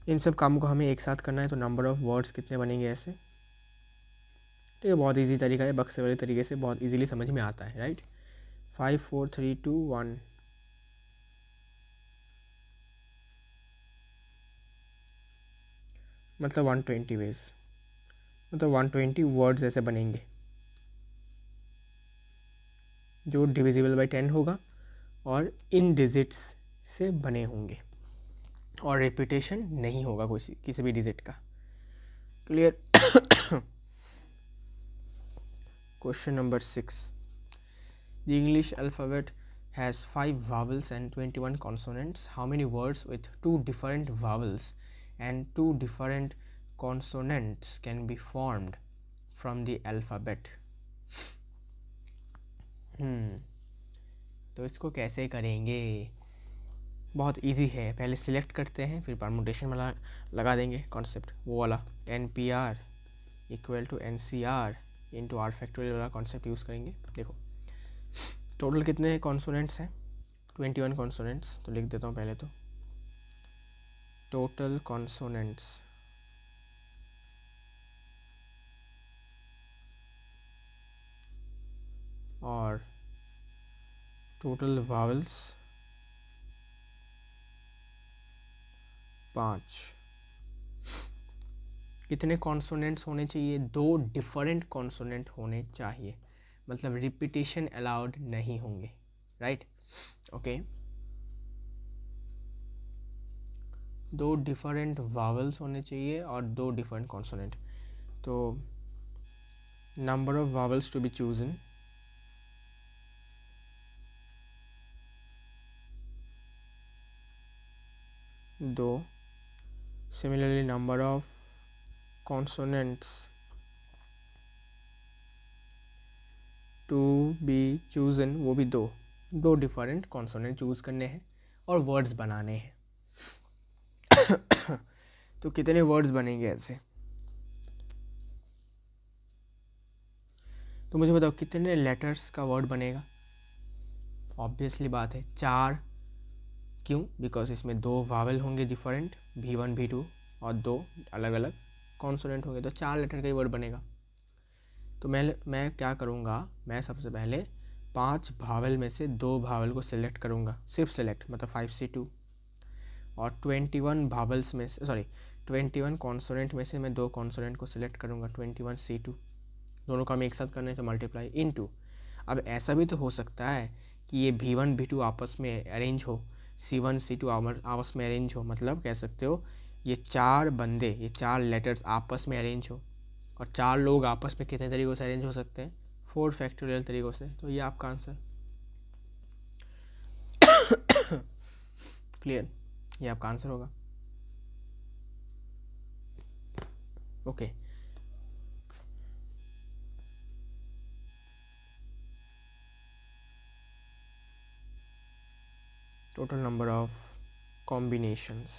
इन सब कामों को हमें एक साथ करना है, तो नंबर ऑफ़ वर्ड्स कितने बनेंगे ऐसे। ठीक है, बहुत इजी तरीका है, बक्से वाले तरीके से बहुत इजीली समझ में आता है, राइट। 5 4 3 2 1, मतलब 120 वेज, मतलब 120 वर्ड्स ऐसे बनेंगे जो डिविजिबल बाई 10 होगा और इन डिजिट्स से बने होंगे और रिपीटेशन नहीं होगा किसी भी डिजिट का। Clear. Question number 6, the English alphabet has 5 vowels and 21 consonants. How many words with 2 different vowels and 2 different consonants can be formed from the alphabet? तो इसको कैसे करेंगे? बहुत इजी है, पहले सिलेक्ट करते हैं, फिर परमुटेशन वाला लगा देंगे कॉन्सेप्ट, वो वाला NPR equal to NCR into R factorial वाला कॉन्सेप्ट यूज़ करेंगे। देखो टोटल कितने कॉन्सोनेंट्स हैं? 21 कॉन्सोनेंट्स, तो लिख देता हूँ पहले तो टोटल कॉन्सोनेंट्स और टोटल वावल्स 5। कितने कॉन्सोनेंट्स होने चाहिए? 2 डिफरेंट कॉन्सोनेंट होने चाहिए, मतलब रिपीटेशन अलाउड नहीं होंगे, राइट। ओके, 2 डिफरेंट वावल्स होने चाहिए और 2 डिफरेंट कॉन्सोनेंट। तो number of vowels to be chosen, दो। Similarly number of consonants to be chosen, वो भी दो डिफरेंट कॉन्सोनेंट चूज़ करने हैं और वर्ड्स बनाने हैं। तो कितने वर्ड्स बनेंगे ऐसे? तो मुझे बताओ कितने लेटर्स का वर्ड बनेगा? ऑब्वियसली बात है 4। क्यों? बिकॉज इसमें 2 वावल होंगे डिफरेंट, V1 V2, और 2 अलग अलग कॉन्सोनेंट होंगे, तो 4 लेटर का ही वर्ड बनेगा। तो मैं क्या करूँगा, मैं सबसे पहले 5 भावल में से 2 भावल को सिलेक्ट करूँगा, सिर्फ सिलेक्ट, मतलब 5C2, और 21 भावल्स में से 21 कॉन्सोनेंट में से मैं 2 कॉन्सोनेंट को सिलेक्ट करूँगा, 21C2। दोनों का हम एक साथ करना है तो मल्टीप्लाई इनटू। अब ऐसा भी तो हो सकता है कि ये V1 V2 आपस में अरेंज हो, C1 C2 आपस में अरेंज हो, मतलब कह सकते हो ये 4 बंदे, ये 4 लेटर्स आपस में अरेंज हो। और 4 लोग आपस में कितने तरीक़ों से अरेंज हो सकते हैं? 4 फैक्टोरियल तरीक़ों से। तो ये आपका आंसर। क्लियर, ये आपका आंसर होगा। Okay, total number of combinations,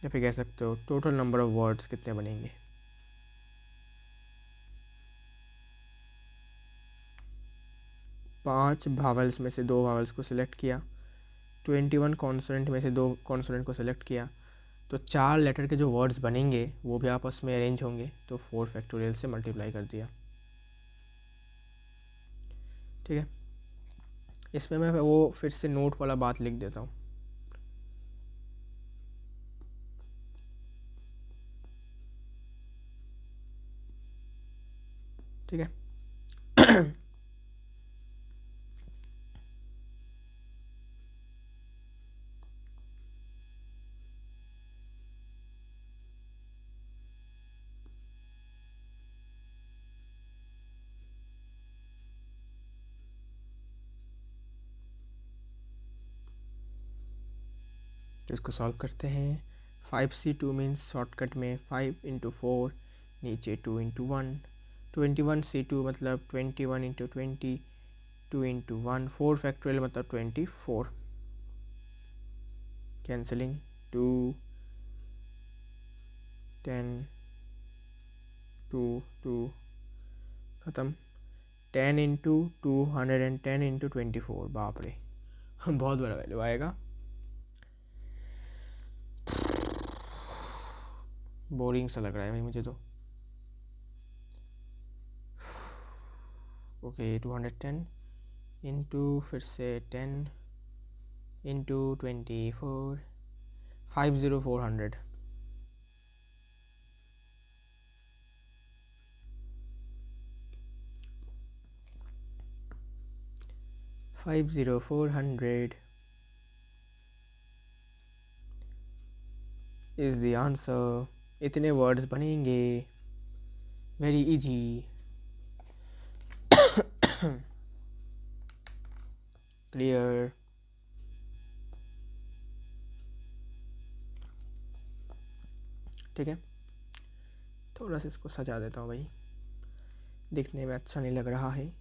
या फिर कह सकते हो टोटल नंबर ऑफ वर्ड्स कितने बनेंगे? 5 भावल्स में से 2 भावल्स को सिलेक्ट किया, 21 कॉन्सोनेंट में से 2 कॉन्सोनेंट को सिलेक्ट किया, तो 4 लेटर के जो वर्ड्स बनेंगे वो भी आपस में अरेंज होंगे, तो 4 फैक्टोरियल से मल्टीप्लाई कर दिया। ठीक है, इसमें मैं वो फिर से नोट वाला बात लिख देता हूँ। ठीक है। तो इसको सॉल्व करते हैं। 5C2 मीन्स शॉर्टकट में 5 × 4, नीचे 2 × 1, 21c2 मतलब 21 इंटू 20, 2 इंटू 1, 4 फैक्टोरियल मतलब 24, कैंसलिंग, 2, 10, 2, 2 ख़त्म, 10 इंटू 210 इंटू 24, बाप रे बहुत बड़ा वैल्यू आएगा। बोरिंग सा लग रहा है भाई मुझे तो। ओके 210 इंटू फिर से 10 इंटू 24, 50400। $50400 is the answer. इतने वर्ड्स बनेंगे, वेरी इजी। क्लियर। ठीक है, थोड़ा सा इसको सजा देता हूँ भाई, दिखने में अच्छा नहीं लग रहा है।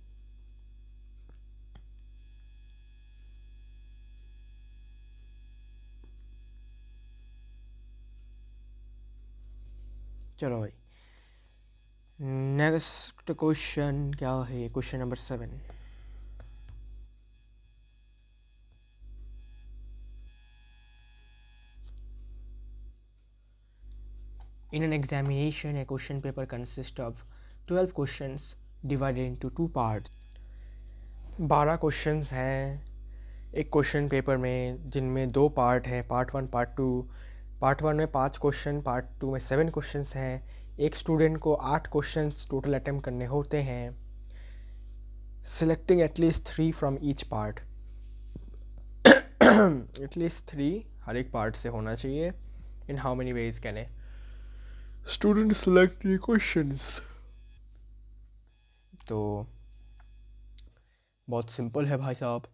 चलो भाई, नेक्स्ट क्वेश्चन क्या है? Question number 7। In an examination, a question paper consists of 12 questions divided into 2 parts. 12 questions हैं एक क्वेश्चन पेपर में, जिनमें 2 पार्ट हैं, पार्ट 1 पार्ट 2। पार्ट 1 में 5 क्वेश्चन, पार्ट 2 में 7 क्वेश्चंस हैं। एक स्टूडेंट को 8 क्वेश्चंस टोटल अटेम्प्ट करने होते हैं। Selecting at least 3 from each part. At least 3 हर एक पार्ट से होना चाहिए। इन how many ways can a student select the questions? तो बहुत सिंपल है भाई साहब,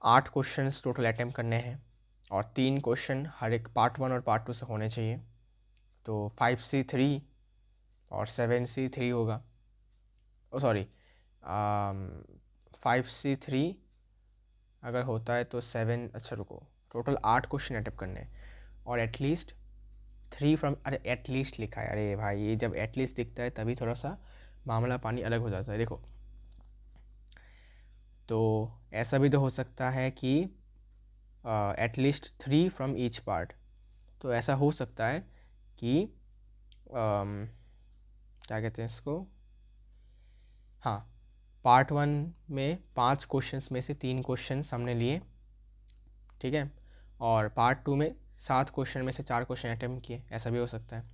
8 क्वेश्चंस टोटल अटेम्प्ट करने हैं और 3 क्वेश्चन हर एक पार्ट 1 और पार्ट 2 से होने चाहिए। तो 5C3 और 7C3 होगा। ओ सॉरी, 5C3 अगर होता है तो 7, अच्छा रुको, टोटल 8 क्वेश्चन अटेम्प्ट करने हैं और एटलीस्ट 3 फ्रॉम, अरे एटलीस्ट लिखा है, अरे भाई ये जब एटलीस्ट दिखता है तभी थोड़ा सा मामला पानी अलग हो जाता है। देखो, तो ऐसा भी तो हो सकता है कि एटलीस्ट 3 फ्रॉम ईच पार्ट। तो ऐसा हो सकता है कि क्या कहते हैं इसको, हाँ, पार्ट 1 में 5 क्वेश्चंस में से 3 क्वेश्चंस हमने लिए, ठीक है, और पार्ट 2 में 7 क्वेश्चन में से 4 क्वेश्चन अटेम्प्ट किए, ऐसा भी हो सकता है।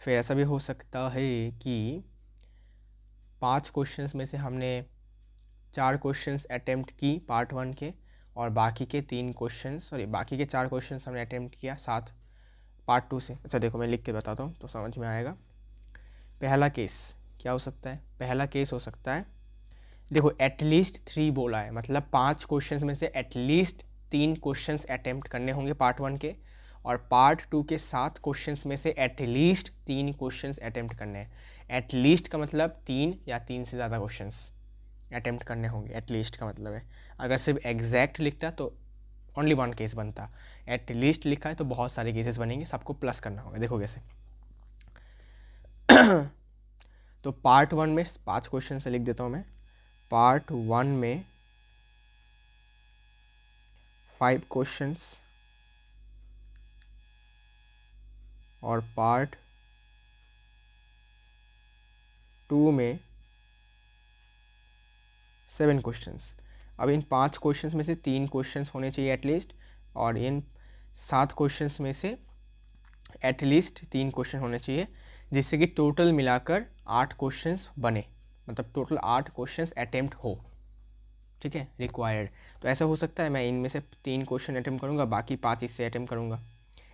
फिर ऐसा भी हो सकता है कि 5 क्वेश्चंस में से हमने 4 क्वेश्चंस अटेम्प्ट की पार्ट 1 के, और बाकी के 3 क्वेश्चंस, सॉरी बाकी के 4 क्वेश्चंस हमने अटेम्प्ट किया 7 पार्ट 2 से। अच्छा देखो, मैं लिख के बताता हूँ तो समझ में आएगा। पहला केस क्या हो सकता है? पहला केस हो सकता है, देखो एटलीस्ट 3 बोला है, मतलब 5 क्वेश्चंस में से एटलीस्ट 3 क्वेश्चंस अटेम्प्ट करने होंगे पार्ट 1 के, और पार्ट 2 के 7 क्वेश्चंस में से एटलीस्ट 3 क्वेश्चंस अटेम्प्ट करने हैं। एटलीस्ट का मतलब 3 या 3 से ज़्यादा क्वेश्चंस अटेम्प्ट करने होंगे, एटलीस्ट का मतलब है। अगर सिर्फ एग्जैक्ट लिखता तो ओनली 1 केस बनता, एटलीस्ट लिखा है तो बहुत सारे केसेस बनेंगे, सबको प्लस करना होगा। देखो कैसे तो पार्ट 1 में 5 क्वेश्चन से लिख देता हूँ मैं। पार्ट 1 में 5 क्वेश्चंस और पार्ट 2 में 7 क्वेश्चंस। अब इन 5 क्वेश्चंस में से 3 क्वेश्चंस होने चाहिए एटलीस्ट, और इन 7 क्वेश्चंस में से एटलीस्ट 3 क्वेश्चन होने चाहिए, जिससे कि टोटल मिलाकर 8 क्वेश्चंस बने, मतलब टोटल 8 क्वेश्चंस अटेम्प्ट हो, ठीक है, रिक्वायर्ड। तो ऐसा हो सकता है मैं इनमें से 3 क्वेश्चन अटेम्प्ट करूँगा, बाकी 5 इससे अटेम्प्ट करूँगा।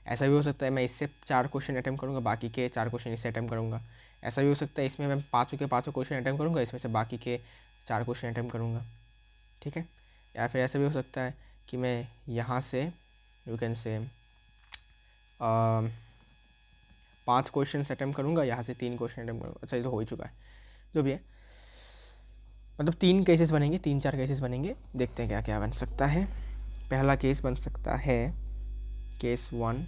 ऐसा भी हो सकता है मैं इससे 4 क्वेश्चन अटेम्प्ट करूँगा, बाकी के 4 क्वेश्चन इससे अटेम्प्ट करूँगा। ऐसा भी हो सकता है इसमें मैं 5 के 5 क्वेश्चन अटेम्प्ट करूँगा, इसमें से बाकी के 4 क्वेश्चन अटेम्प्ट करूँगा, ठीक है। या फिर ऐसा भी हो सकता है कि मैं यहाँ से यू कैन से 5 क्वेश्चन अटैम्प्ट करूँगा, यहाँ से 3 क्वेश्चन अटैम्प्ट करूँगा। अच्छा, ये तो हो ही चुका है, जो भी है, मतलब 3 केसेस बनेंगे, 3-4 केसेस बनेंगे। देखते हैं क्या क्या बन सकता है। पहला केस बन सकता है case 1,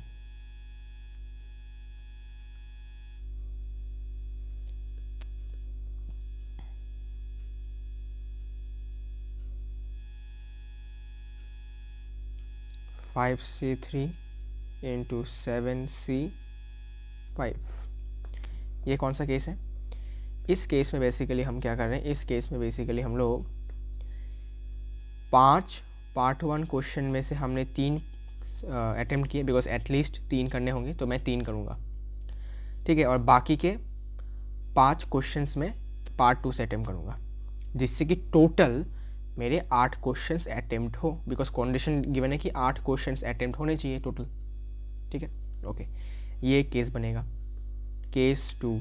five C three into 7C5। ये कौन सा केस है? इस केस में बेसिकली हम क्या कर रहे हैं, इस केस में बेसिकली हम लोग 5 पार्ट 1 क्वेश्चन में से हमने 3 अटेम्प्ट किए, बिकॉज एटलीस्ट 3 करने होंगे, तो मैं 3 करूँगा, ठीक है। और बाकी के 5 क्वेश्चंस में पार्ट 2 से अटेम्प्ट करूँगा, जिससे कि टोटल मेरे 8 क्वेश्चंस अटेम्प्ट हो, बिकॉज कंडीशन गिवन है कि 8 क्वेश्चंस अटेम्प्ट होने चाहिए टोटल, ठीक है। ओके, ये केस बनेगा। केस 2,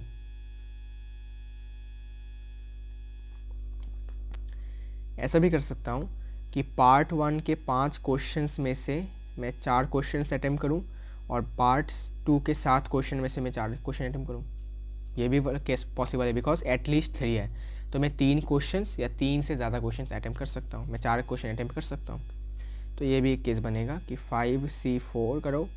ऐसा भी कर सकता हूँ कि पार्ट 1 के 5 क्वेश्चंस में से मैं 4 क्वेश्चंस अटेम्प्ट करूँ, और पार्ट 2 के 7 क्वेश्चन में से मैं 4 क्वेश्चन अटेम्प्ट करूँ। ये भी केस पॉसिबल है, बिकॉज एटलीस्ट 3 है, तो मैं 3 क्वेश्चंस या 3 से ज़्यादा क्वेश्चंस अटेम्प्ट कर सकता हूँ, मैं 4 क्वेश्चन अटेम्प्ट कर सकता हूँ। तो ये भी एक केस बनेगा कि 5C4 करो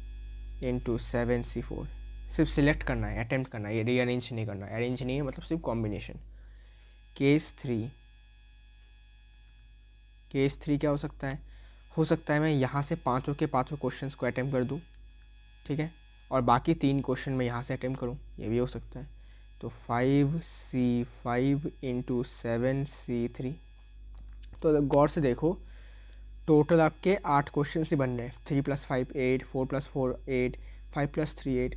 इंटू 7C4। सिर्फ सिलेक्ट करना है, अटेम्प्ट करना है, ये रीअरेंज नहीं करना है, अरेंज नहीं है, मतलब सिर्फ कॉम्बिनेशन। केस 3, केस 3 क्या हो सकता है? हो सकता है मैं यहाँ से पाँचों के पाँचों क्वेश्चंस को अटेम्प्ट कर दूँ, ठीक है, और बाकी 3 क्वेश्चन मैं यहाँ से अटेम्प्ट करूँ, ये भी हो सकता है। तो 5C5 इंटू 7C3। तो गौर से देखो, टोटल आपके 8 क्वेश्चन ही बन रहे हैं। 3 + 5 8, 4 + 4 8, 5 + 3 8।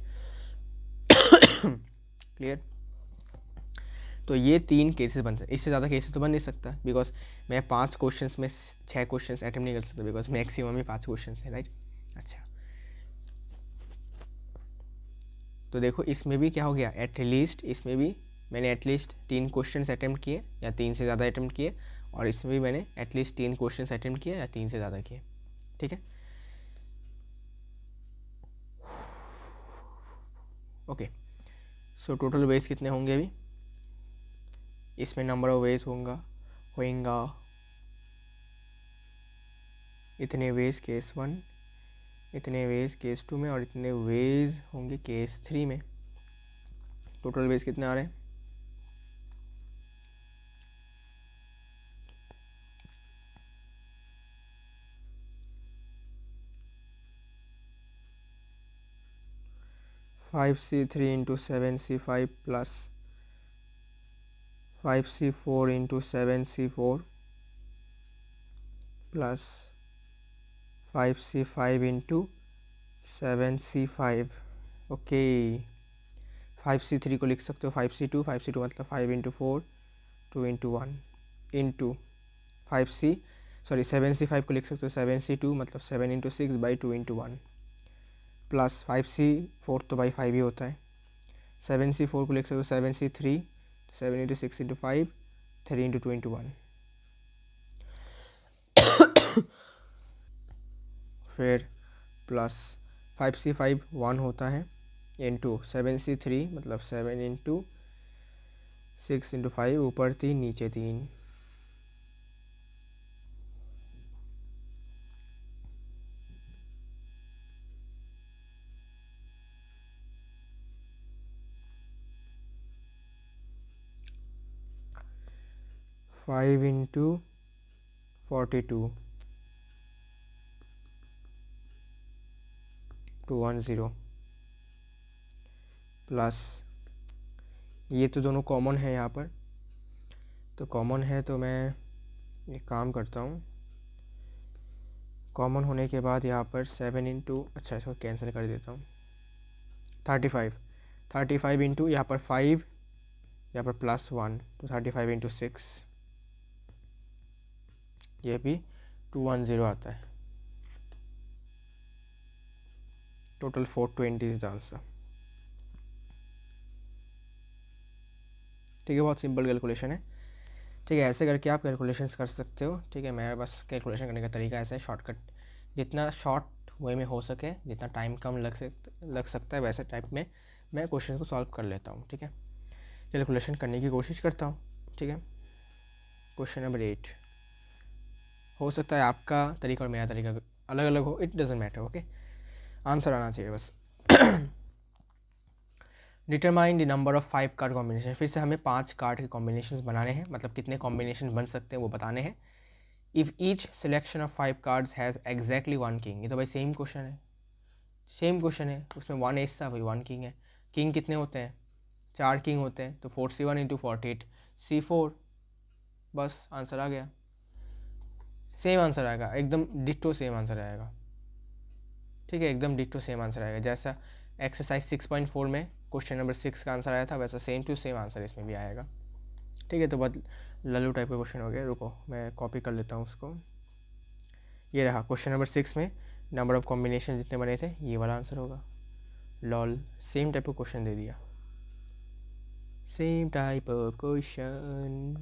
क्लियर? तो ये 3 केसेस बन सकते, इससे ज़्यादा केसेस तो बन नहीं सकता, बिकॉज मैं 5 क्वेश्चंस में 6 क्वेश्चंस अटेम्प्ट नहीं कर सकता, बिकॉज मैक्सिमम ही 5 क्वेश्चंस है, राइट। अच्छा, तो देखो इसमें भी क्या हो गया, एटलीस्ट इसमें भी मैंने एटलीस्ट 3 क्वेश्चंस अटेम्प्ट किए या 3 से ज़्यादा अटेम्प्ट किए, और इसमें भी मैंने एटलीस्ट 3 क्वेश्चंस अटेम्प्ट किए या 3 से ज़्यादा किए, ठीक है। ओके, सो टोटल वेज कितने होंगे अभी? इसमें नंबर ऑफ वेज होगा इतने वेज केस 1, इतने वेज केस 2 में, और इतने वेज होंगे केस 3 में। टोटल वेज कितने आ रहे हैं? 5C3 into 7C5 plus 5C4 into 7C4 plus 5C5 into 7C5। Okay, 5C3 को लिख सकते हो 5C2, 5C2 मतलब 5 इंटू 4, 2 इंटू 1 इंटू 7C5 को लिख सकते हो 7C2 मतलब 7 इंटू 6/2 इंटू 1 प्लस 5C4 तो बाई 5 ही होता है। 7C4 को लिख सकते हो 7C3, 7 into 6 into 5, 3 into 2 into 1। फिर प्लस 5C5 1 होता है इंटू 7C3 मतलब 7 इंटू 6 इंटू 5, ऊपर 3 नीचे 3। फाइव इंटू 42 210 प्लस ये तो दोनों कॉमन है यहाँ पर, तो कॉमन है तो मैं एक काम करता हूँ, कॉमन होने के बाद यहाँ पर 7 इंटू, अच्छा इसको कैंसिल कर देता हूँ, 35 इंटू यहाँ पर 5, यहाँ पर प्लस 1, तो 35 इंटू 6, ये भी 210 आता है। Total 420 is the answer. ठीक है, बहुत सिंपल कैलकुलेशन है, ठीक है। ऐसे करके आप कैलकुलेशंस कर सकते हो, ठीक है। मेरा बस कैलकुलेशन करने का तरीका ऐसा है, शॉर्टकट, जितना शॉर्ट वे में हो सके, जितना टाइम कम लग सकता है वैसे टाइप में मैं क्वेश्चन को सॉल्व कर लेता हूँ, ठीक है। कैलकुलेशन करने की कोशिश करता हूँ, ठीक है। क्वेश्चन नंबर 8, हो सकता है आपका तरीका और मेरा तरीका अलग अलग हो, it doesn't matter, okay. Answer आना चाहिए बस। Determine the number of 5 card combination, फिर से हमें 5 कार्ड के कॉम्बिनेशन बनाने हैं, मतलब कितने कॉम्बिनेशन बन सकते हैं वो बताने हैं। If each selection of 5 cards has exactly 1 king, ये तो भाई सेम क्वेश्चन है, सेम क्वेश्चन है, उसमें 1 एस था, भाई 1 किंग है। किंग कितने होते हैं? 4 किंग होते हैं, तो 4c1 इंटू 48 c4, बस आंसर आ गया। सेम आंसर आएगा, एकदम डिट्टो सेम आंसर आएगा, ठीक है, एकदम डिट्टो सेम आंसर आएगा। जैसा एक्सरसाइज 6.4 में क्वेश्चन नंबर 6 का आंसर आया था, वैसा सेम टू सेम आंसर इसमें भी आएगा, ठीक है। तो बहुत लल्लू टाइप का क्वेश्चन हो गया, रुको मैं कॉपी कर लेता हूँ उसको। ये रहा क्वेश्चन नंबर 6 में नंबर ऑफ कॉम्बिनेशन जितने बने थे, ये वाला आंसर होगा। लॉल, सेम टाइप का क्वेश्चन दे दिया, सेम टाइप ऑफ क्वेश्चन।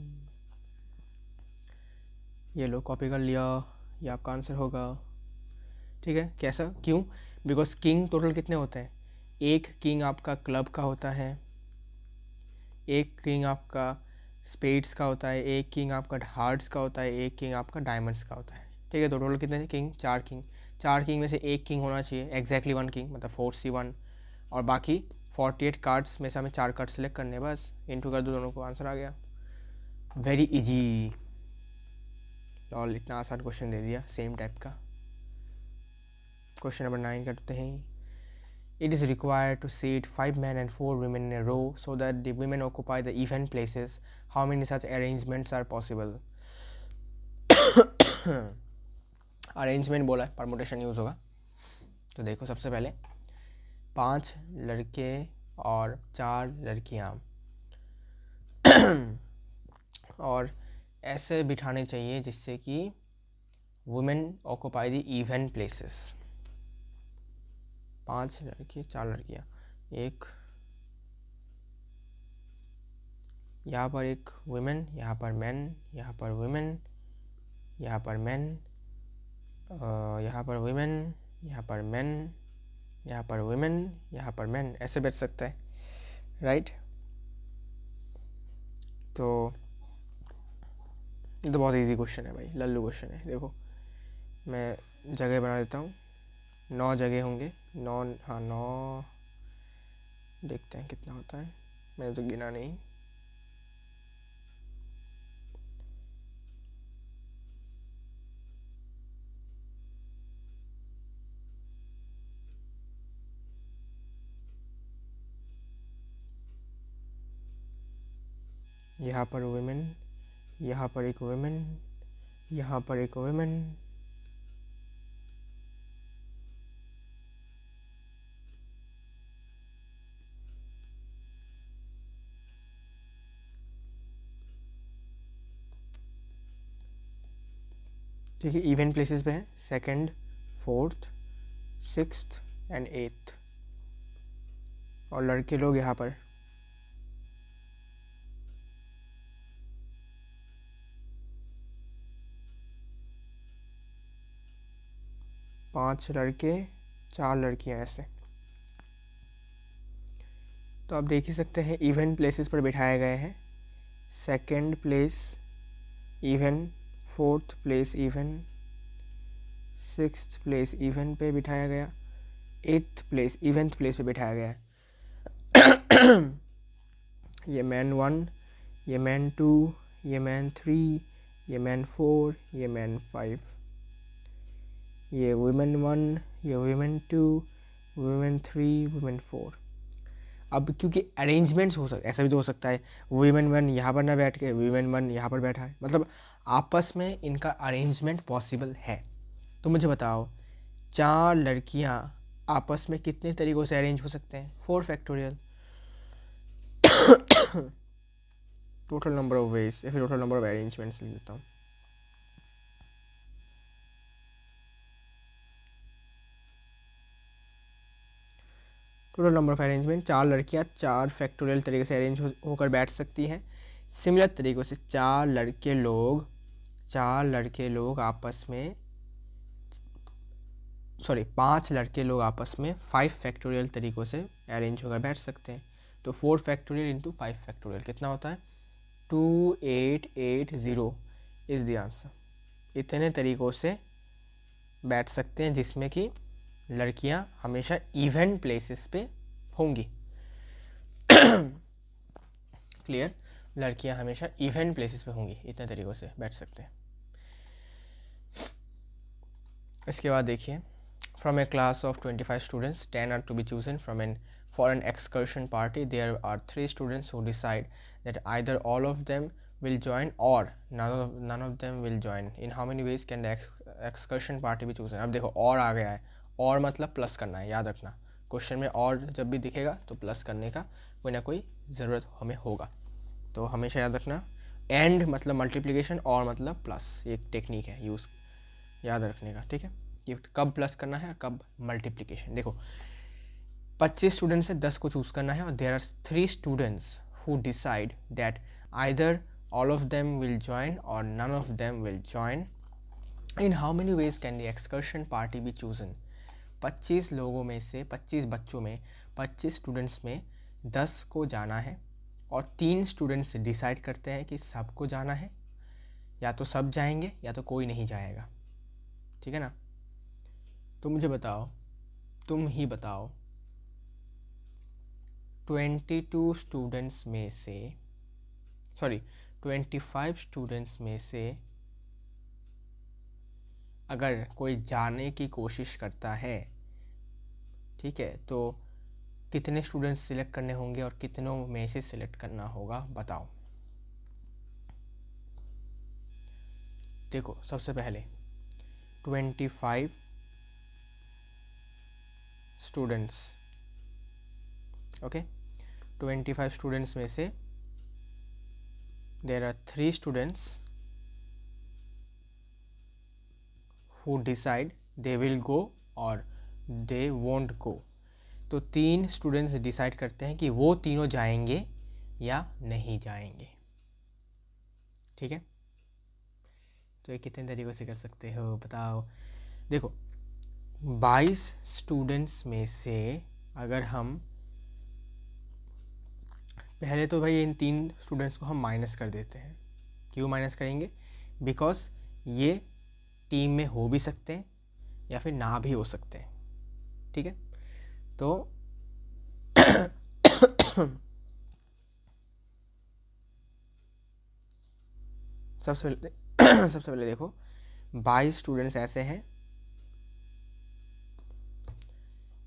ये लो कॉपी कर लिया, ये आपका आंसर होगा, ठीक है। कैसा, क्यों? बिकॉज किंग टोटल कितने होते हैं? एक किंग आपका क्लब का होता है, एक किंग आपका स्पेड्स का होता है, एक किंग आपका हार्ट्स का होता है, एक किंग आपका डायमंड्स का होता है, ठीक है। तो टोटल कितने थे किंग? 4 किंग। 4 किंग में से एक किंग होना चाहिए, एग्जैक्टली 1 किंग, मतलब 4c1, और बाकी 48 कार्ड्स में से हमें 4 कार्ड सेलेक्ट करने, बस इनटू कर दो दोनों को, आंसर आ गया। वेरी इजी, और इतना आसान क्वेश्चन दे दिया सेम टाइप का। क्वेश्चन नंबर 9 करते हैं। It is required to seat 5 men and 4 women in a row so that the women occupy the even places. How many such arrangements are possible? Arrangement बोला है, परमुटेशन यूज़ होगा। तो देखो सबसे पहले 5 लड़के और 4 लड़कियाँ और ऐसे बिठाने चाहिए जिससे कि women occupy the even places. 5 लड़के 4 लड़कियाँ, एक यहाँ पर एक वुमेन, यहाँ पर मैन, यहाँ पर वुमेन, यहाँ पर मैन, यहाँ पर वुमेन, यहाँ पर मैन, यहाँ पर वुमेन, यहाँ पर मैन, ऐसे बैठ सकता है, राइट। तो ये तो बहुत इजी क्वेश्चन है भाई, लल्लू क्वेश्चन है। देखो मैं जगह बना देता हूँ, 9 जगह होंगे, 9, हाँ 9, देखते हैं कितना होता है, मैंने तो गिना नहीं। यहाँ पर वुमेन, यहाँ पर एक वुमेन, यहाँ पर एक वुमेन, ठीक है। इवन प्लेसेस पे है 2nd, 4th, 6th and 8th, और लड़के लोग यहाँ पर 5 लड़के 4 लड़कियाँ, ऐसे। तो आप देख ही सकते हैं इवन प्लेसेस पर बिठाए गए हैं। 2nd place even, 4th place even, 6th place even पे बिठाया गया, 8th प्लेस इवेंथ प्लेस पे बिठाया गया है। ये मैन 1, ये मैन 2, ये मैन 3, ये मैन 4, ये मैन 5, ये वुमेन 1, ये वुमेन 2, वुमेन 3, वुमेन 4। अब क्योंकि अरेंजमेंट्स हो सकते, ऐसा भी तो हो सकता है वुमेन 1 यहाँ पर ना बैठ के वुमेन 1 यहाँ पर बैठा है, मतलब आपस में इनका अरेंजमेंट पॉसिबल है। तो मुझे बताओ 4 लड़कियाँ आपस में कितने तरीक़ों से अरेंज हो सकते हैं? 4 factorial. Total number of veg या फिर टोटल नंबर ऑफ अरेंजमेंट्स लिख देता हूँ। टोटल नंबर ऑफ अरेंजमेंट, 4 लड़कियाँ 4 फैक्टोरियल तरीके से अरेंज होकर बैठ सकती हैं। सिमिलर तरीक़ों से 4 लड़के लोग आपस में सॉरी 5 लड़के लोग आपस में 5 फैक्टोरियल तरीक़ों से अरेंज होकर बैठ सकते हैं। तो 4 फैक्टोरियल इंटू 5 फैक्टोरियल कितना होता है? 2880 इज़ द आंसर। इतने तरीक़ों से बैठ सकते हैं जिसमें कि लड़कियां हमेशा इवन प्लेसेस पे होंगी। क्लियर? लड़कियां हमेशा इवन प्लेसेस पे होंगी, इतने तरीक़ों से बैठ सकते हैं। इसके बाद देखिए, from a class of 25 students 10 are to be chosen from an for an excursion party. There are 3 students who decide that either all of them will join or none of them will join. In how many ways can the excursion party be chosen? अब देखो और आ गया है, और मतलब प्लस करना है, याद रखना क्वेश्चन में और जब भी दिखेगा तो प्लस करने का कोई ना कोई ज़रूरत हमें होगा, तो हमेशा याद रखना। एंड मतलब मल्टीप्लिकेशन, और मतलब प्लस, एक टेक्निक है यूज़ याद रखने का, ठीक है, कि कब प्लस करना है और कब मल्टीप्लिकेशन। देखो 25 स्टूडेंट्स से 10 को चूज़ करना है और there are 3 students who decide that either all of them will join or none of them will join. In how many ways can the excursion party be chosen? 25 लोगों में से, 25 बच्चों में, 25 स्टूडेंट्स में 10 को जाना है और 3 स्टूडेंट्स डिसाइड करते हैं कि सबको जाना है, या तो सब जाएंगे या तो कोई नहीं जाएगा, ठीक है ना। तो मुझे बताओ, तुम ही बताओ, 22 स्टूडेंट्स में से, सॉरी 25 स्टूडेंट्स में से अगर कोई जाने की कोशिश करता है, ठीक है, तो कितने स्टूडेंट्स सिलेक्ट करने होंगे और कितनों में से सिलेक्ट करना होगा, बताओ। देखो सबसे पहले 25 स्टूडेंट्स, ओके, 25 स्टूडेंट्स में से there are 3 students who decide they will go और they won't go। तो 3 स्टूडेंट्स डिसाइड करते हैं कि वो तीनों जाएंगे या नहीं जाएंगे, ठीक है। तो ये कितने तरीक़ों से कर सकते हो बताओ। देखो 22 स्टूडेंट्स में से अगर हम पहले, तो भाई इन 3 स्टूडेंट्स को हम माइनस कर देते हैं। क्यों माइनस करेंगे? बिकॉज ये टीम में हो भी सकते हैं या फिर ना भी हो सकते हैं, ठीक है। तो सबसे पहले देखो 22 स्टूडेंट्स ऐसे हैं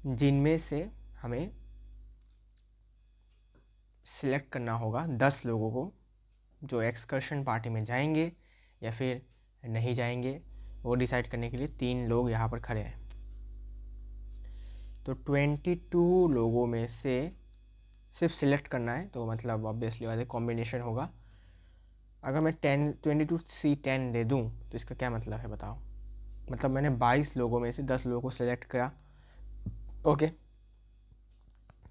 जिनमें से हमें सिलेक्ट करना होगा 10 लोगों को जो एक्सकर्शन पार्टी में जाएंगे या फिर नहीं जाएंगे, वो डिसाइड करने के लिए 3 लोग यहाँ पर खड़े हैं। तो 22 लोगों में से सिर्फ सिलेक्ट करना है, तो मतलब ऑब्वियसली वाले कॉम्बिनेशन होगा। अगर मैं 22C10 दे दूँ तो इसका क्या मतलब है बताओ? मतलब मैंने 22 लोगों में से 10 लोगों को सिलेक्ट किया, ओके,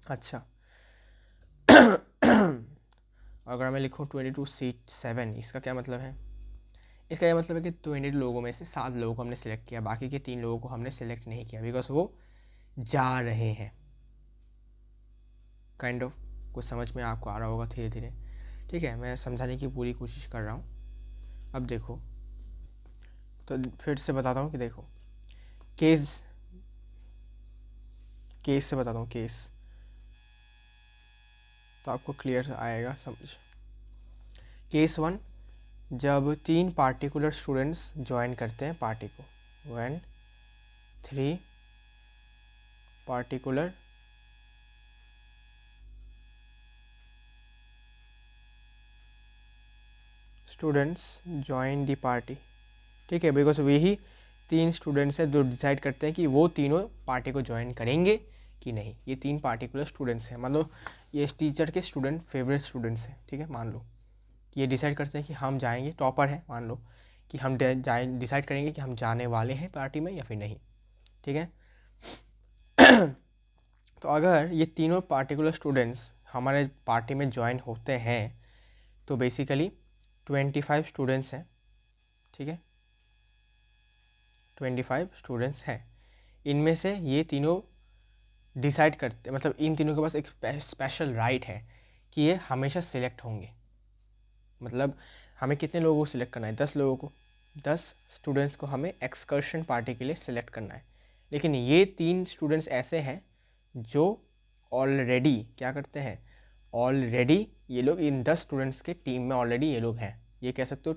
अच्छा। अगर मैं लिखूँ 22C7, इसका क्या मतलब है? इसका यह मतलब है कि 22 लोगों में से 7 लोगों को हमने सिलेक्ट किया, बाकी के 3 लोगों को हमने सिलेक्ट नहीं किया बिकॉज वो जा रहे हैं। काइंड ऑफ कुछ समझ में आपको आ रहा होगा धीरे धीरे, ठीक है, मैं समझाने की पूरी कोशिश कर रहा हूँ। अब देखो, तो फिर से बताता हूँ कि देखो केस से बताता हूँ, केस तो आपको क्लियर आएगा समझ। केस 1, जब 3 पार्टिकुलर स्टूडेंट्स ज्वाइन करते हैं पार्टी को, when 3 particular students join the party, ठीक है, बिकॉज वही 3 स्टूडेंट्स हैं जो डिसाइड करते हैं कि वो तीनों पार्टी को ज्वाइन करेंगे कि नहीं। ये 3 पार्टिकुलर स्टूडेंट्स हैं, मान लो ये टीचर के स्टूडेंट फेवरेट स्टूडेंट्स हैं, ठीक है, मान लो कि ये डिसाइड करते हैं कि हम जाएंगे, टॉपर है मान लो, कि हम डिसाइड करेंगे कि हम जाने वाले हैं पार्टी में या फिर नहीं, ठीक है। तो अगर ये तीनों पार्टिकुलर स्टूडेंट्स हमारे पार्टी में ज्वाइन होते हैं तो बेसिकली 25 स्टूडेंट्स हैं, ठीक है, 25 स्टूडेंट्स हैं। इनमें से ये तीनों डिसाइड करते, मतलब इन तीनों के पास एक स्पेशल राइट है कि ये हमेशा सिलेक्ट होंगे। मतलब हमें कितने लोगों को सिलेक्ट करना है? 10 लोगों को, 10 स्टूडेंट्स को हमें एक्सकर्शन पार्टी के लिए सिलेक्ट करना है। लेकिन ये 3 स्टूडेंट्स ऐसे हैं जो ऑलरेडी क्या करते हैं, ऑलरेडी ये लोग इन 10 स्टूडेंट्स के टीम में ऑलरेडी ये लोग हैं, ये कह सकते हो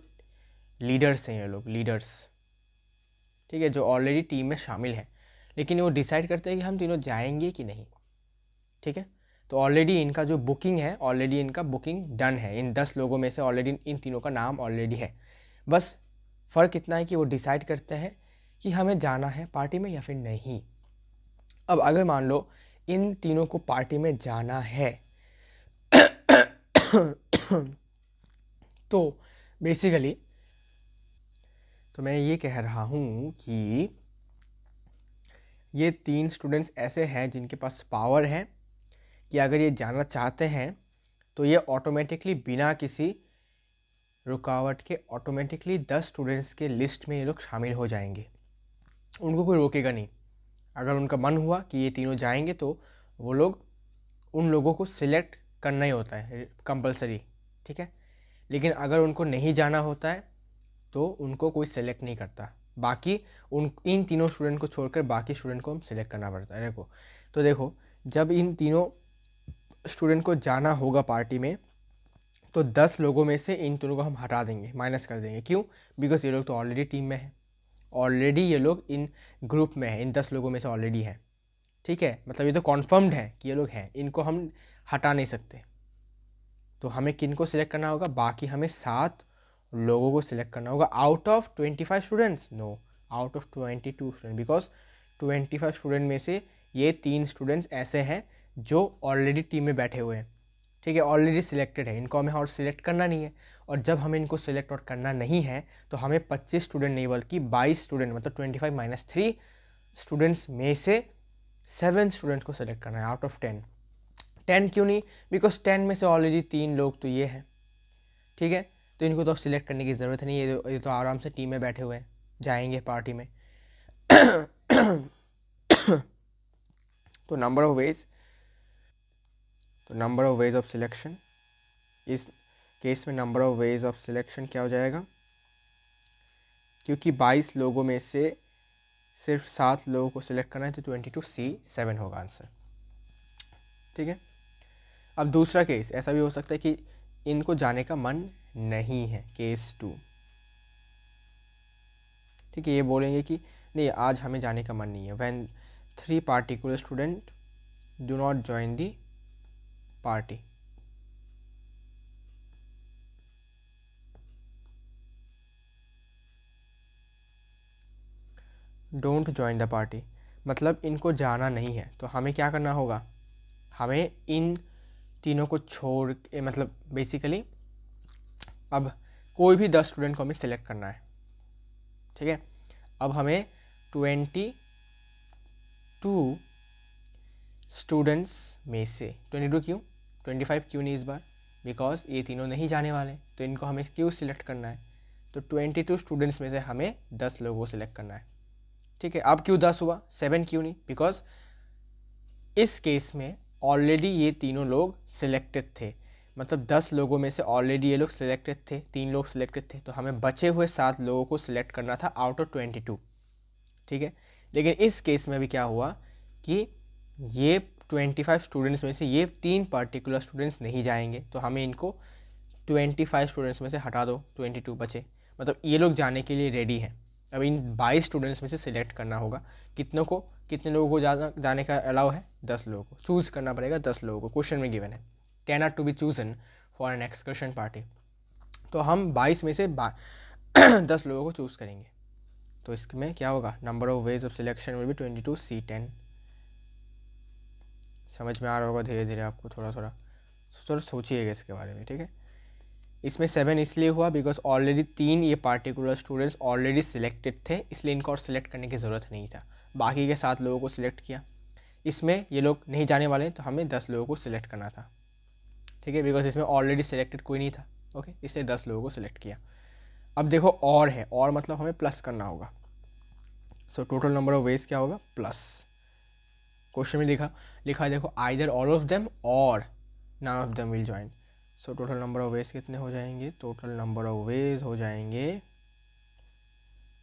लीडर्स हैं ये लोग, लीडर्स, ठीक है, जो ऑलरेडी टीम में शामिल हैं। लेकिन वो डिसाइड करते हैं कि हम तीनों जाएंगे कि नहीं, ठीक है। तो ऑलरेडी इनका जो बुकिंग है, ऑलरेडी इनका बुकिंग डन है, इन 10 लोगों में से ऑलरेडी इन तीनों का नाम ऑलरेडी है। बस फ़र्क इतना है कि वो डिसाइड करते हैं कि हमें जाना है पार्टी में या फिर नहीं। अब अगर मान लो इन तीनों को पार्टी में जाना है तो बेसिकली तो मैं ये कह रहा हूँ कि ये 3 स्टूडेंट्स ऐसे हैं जिनके पास पावर है कि अगर ये जाना चाहते हैं तो ये ऑटोमेटिकली बिना किसी रुकावट के ऑटोमेटिकली 10 स्टूडेंट्स के लिस्ट में ये लोग शामिल हो जाएंगे, उनको कोई रोकेगा नहीं। अगर उनका मन हुआ कि ये तीनों जाएंगे तो वो लोग, उन लोगों को सिलेक्ट करना ही होता है कंपलसरी, ठीक है। लेकिन अगर उनको नहीं जाना होता है तो उनको कोई सिलेक्ट नहीं करता, बाकी इन तीनों स्टूडेंट को छोड़कर बाकी स्टूडेंट को हम सिलेक्ट करना पड़ता है। देखो जब इन तीनों स्टूडेंट को जाना होगा पार्टी में तो 10 लोगों में से इन तीनों को हम हटा देंगे, माइनस कर देंगे। क्यों? बिकॉज ये लोग तो ऑलरेडी टीम में है, ऑलरेडी ये लोग इन ग्रुप में है, इन 10 लोगों में से ऑलरेडी है, ठीक है। मतलब ये तो कॉन्फर्म्ड है कि ये लोग हैं, इनको हम हटा नहीं सकते। तो हमें किन को सिलेक्ट करना होगा? बाकी हमें 7 लोगों को सिलेक्ट करना होगा out of 25 students, no, out of 22 student, because 25 student में से ये 3 स्टूडेंट्स ऐसे हैं जो ऑलरेडी टीम में बैठे हुए हैं, ठीक है, ऑलरेडी सिलेक्टेड है, इनको हमें और सिलेक्ट करना नहीं है। और जब हमें इनको सिलेक्ट और करना नहीं है तो हमें 25 स्टूडेंट नहीं बल्कि 22 स्टूडेंट, मतलब 25 - 3 स्टूडेंट्स में से 7 स्टूडेंट को सिलेक्ट करना है आउट ऑफ 10। 10 क्यों नहीं? बिकॉज 10 में से ऑलरेडी 3 लोग तो ये हैं, ठीक है, तो इनको तो अब सिलेक्ट करने की ज़रूरत नहीं है, ये तो आराम से टीम में बैठे हुए हैं, जाएंगे पार्टी में। तो number of ways of selection, इस केस में number of ways of selection क्या हो जाएगा? क्योंकि 22 लोगों में से सिर्फ 7 लोगों को सिलेक्ट करना है तो 22C7 होगा आंसर, ठीक है। अब दूसरा केस ऐसा भी हो सकता है कि इनको जाने का मन नहीं है, केस 2, ठीक है, ये बोलेंगे कि नहीं आज हमें जाने का मन नहीं है। When 3 particular student do not join the party, don't join the party, मतलब इनको जाना नहीं है। तो हमें क्या करना होगा? हमें इन तीनों को छोड़ के, मतलब बेसिकली अब कोई भी 10 स्टूडेंट को हमें सिलेक्ट करना है, ठीक है। अब हमें 22 स्टूडेंट्स में से 22 क्यों, 25 क्यों नहीं इस बार? बिकॉज ये तीनों नहीं जाने वाले, तो इनको हमें क्यों सिलेक्ट करना है? तो 22 स्टूडेंट्स में से हमें 10 लोगों को सिलेक्ट करना है, ठीक है। अब क्यों 10 हुआ, 7 क्यों नहीं? बिकॉज इस केस में ऑलरेडी ये तीनों लोग सिलेक्टेड थे, मतलब 10 लोगों में से ऑलरेडी ये लोग सिलेक्टेड थे, 3 लोग सिलेक्टेड थे, तो हमें बचे हुए 7 लोगों को सिलेक्ट करना था आउट ऑफ 22, ठीक है। लेकिन इस केस में भी क्या हुआ कि ये 25 स्टूडेंट्स में से ये 3 पर्टिकुलर स्टूडेंट्स नहीं जाएंगे, तो हमें इनको 25 स्टूडेंट्स में से हटा दो, 22 बचे, मतलब ये लोग जाने के लिए रेडी हैं। अब इन 22 स्टूडेंट्स में से सिलेक्ट करना होगा कितने लोगों को जाने का अलाउ है? 10 लोगों को चूज़ करना पड़ेगा, 10 लोगों को क्वेश्चन में गिवन है 10 are to be chosen for an excursion party, तो हम 22 में से 10 लोगों को चूज़ करेंगे। तो इसमें क्या होगा? Number of ways of selection will be 22C10। समझ में आ रहा होगा धीरे धीरे आपको, थोड़ा सोचिएगा इसके बारे में, ठीक है। इसमें 7 इसलिए हुआ बिकॉज ऑलरेडी 3 ये पार्टिकुलर स्टूडेंट्स ऑलरेडी सिलेक्टेड थे, इसलिए इनको और सिलेक्ट करने की ज़रूरत नहीं था, बाकी के 7 लोगों को सिलेक्ट किया। इसमें ये लोग नहीं जाने वाले तो हमें 10 लोगों को सिलेक्ट करना था, ठीक है, बिकॉज इसमें ऑलरेडी सिलेक्टेड कोई नहीं था, ओके, इसलिए 10 लोगों को सिलेक्ट किया। अब देखो और है, और मतलब हमें प्लस करना होगा। So total number of ways क्या होगा प्लस, क्वेश्चन में लिखा है देखो आइदर ऑल ऑफ देम और none of them will join. So total number of ways कितने हो जाएंगे, टोटल नंबर ऑफ वेज हो जाएंगे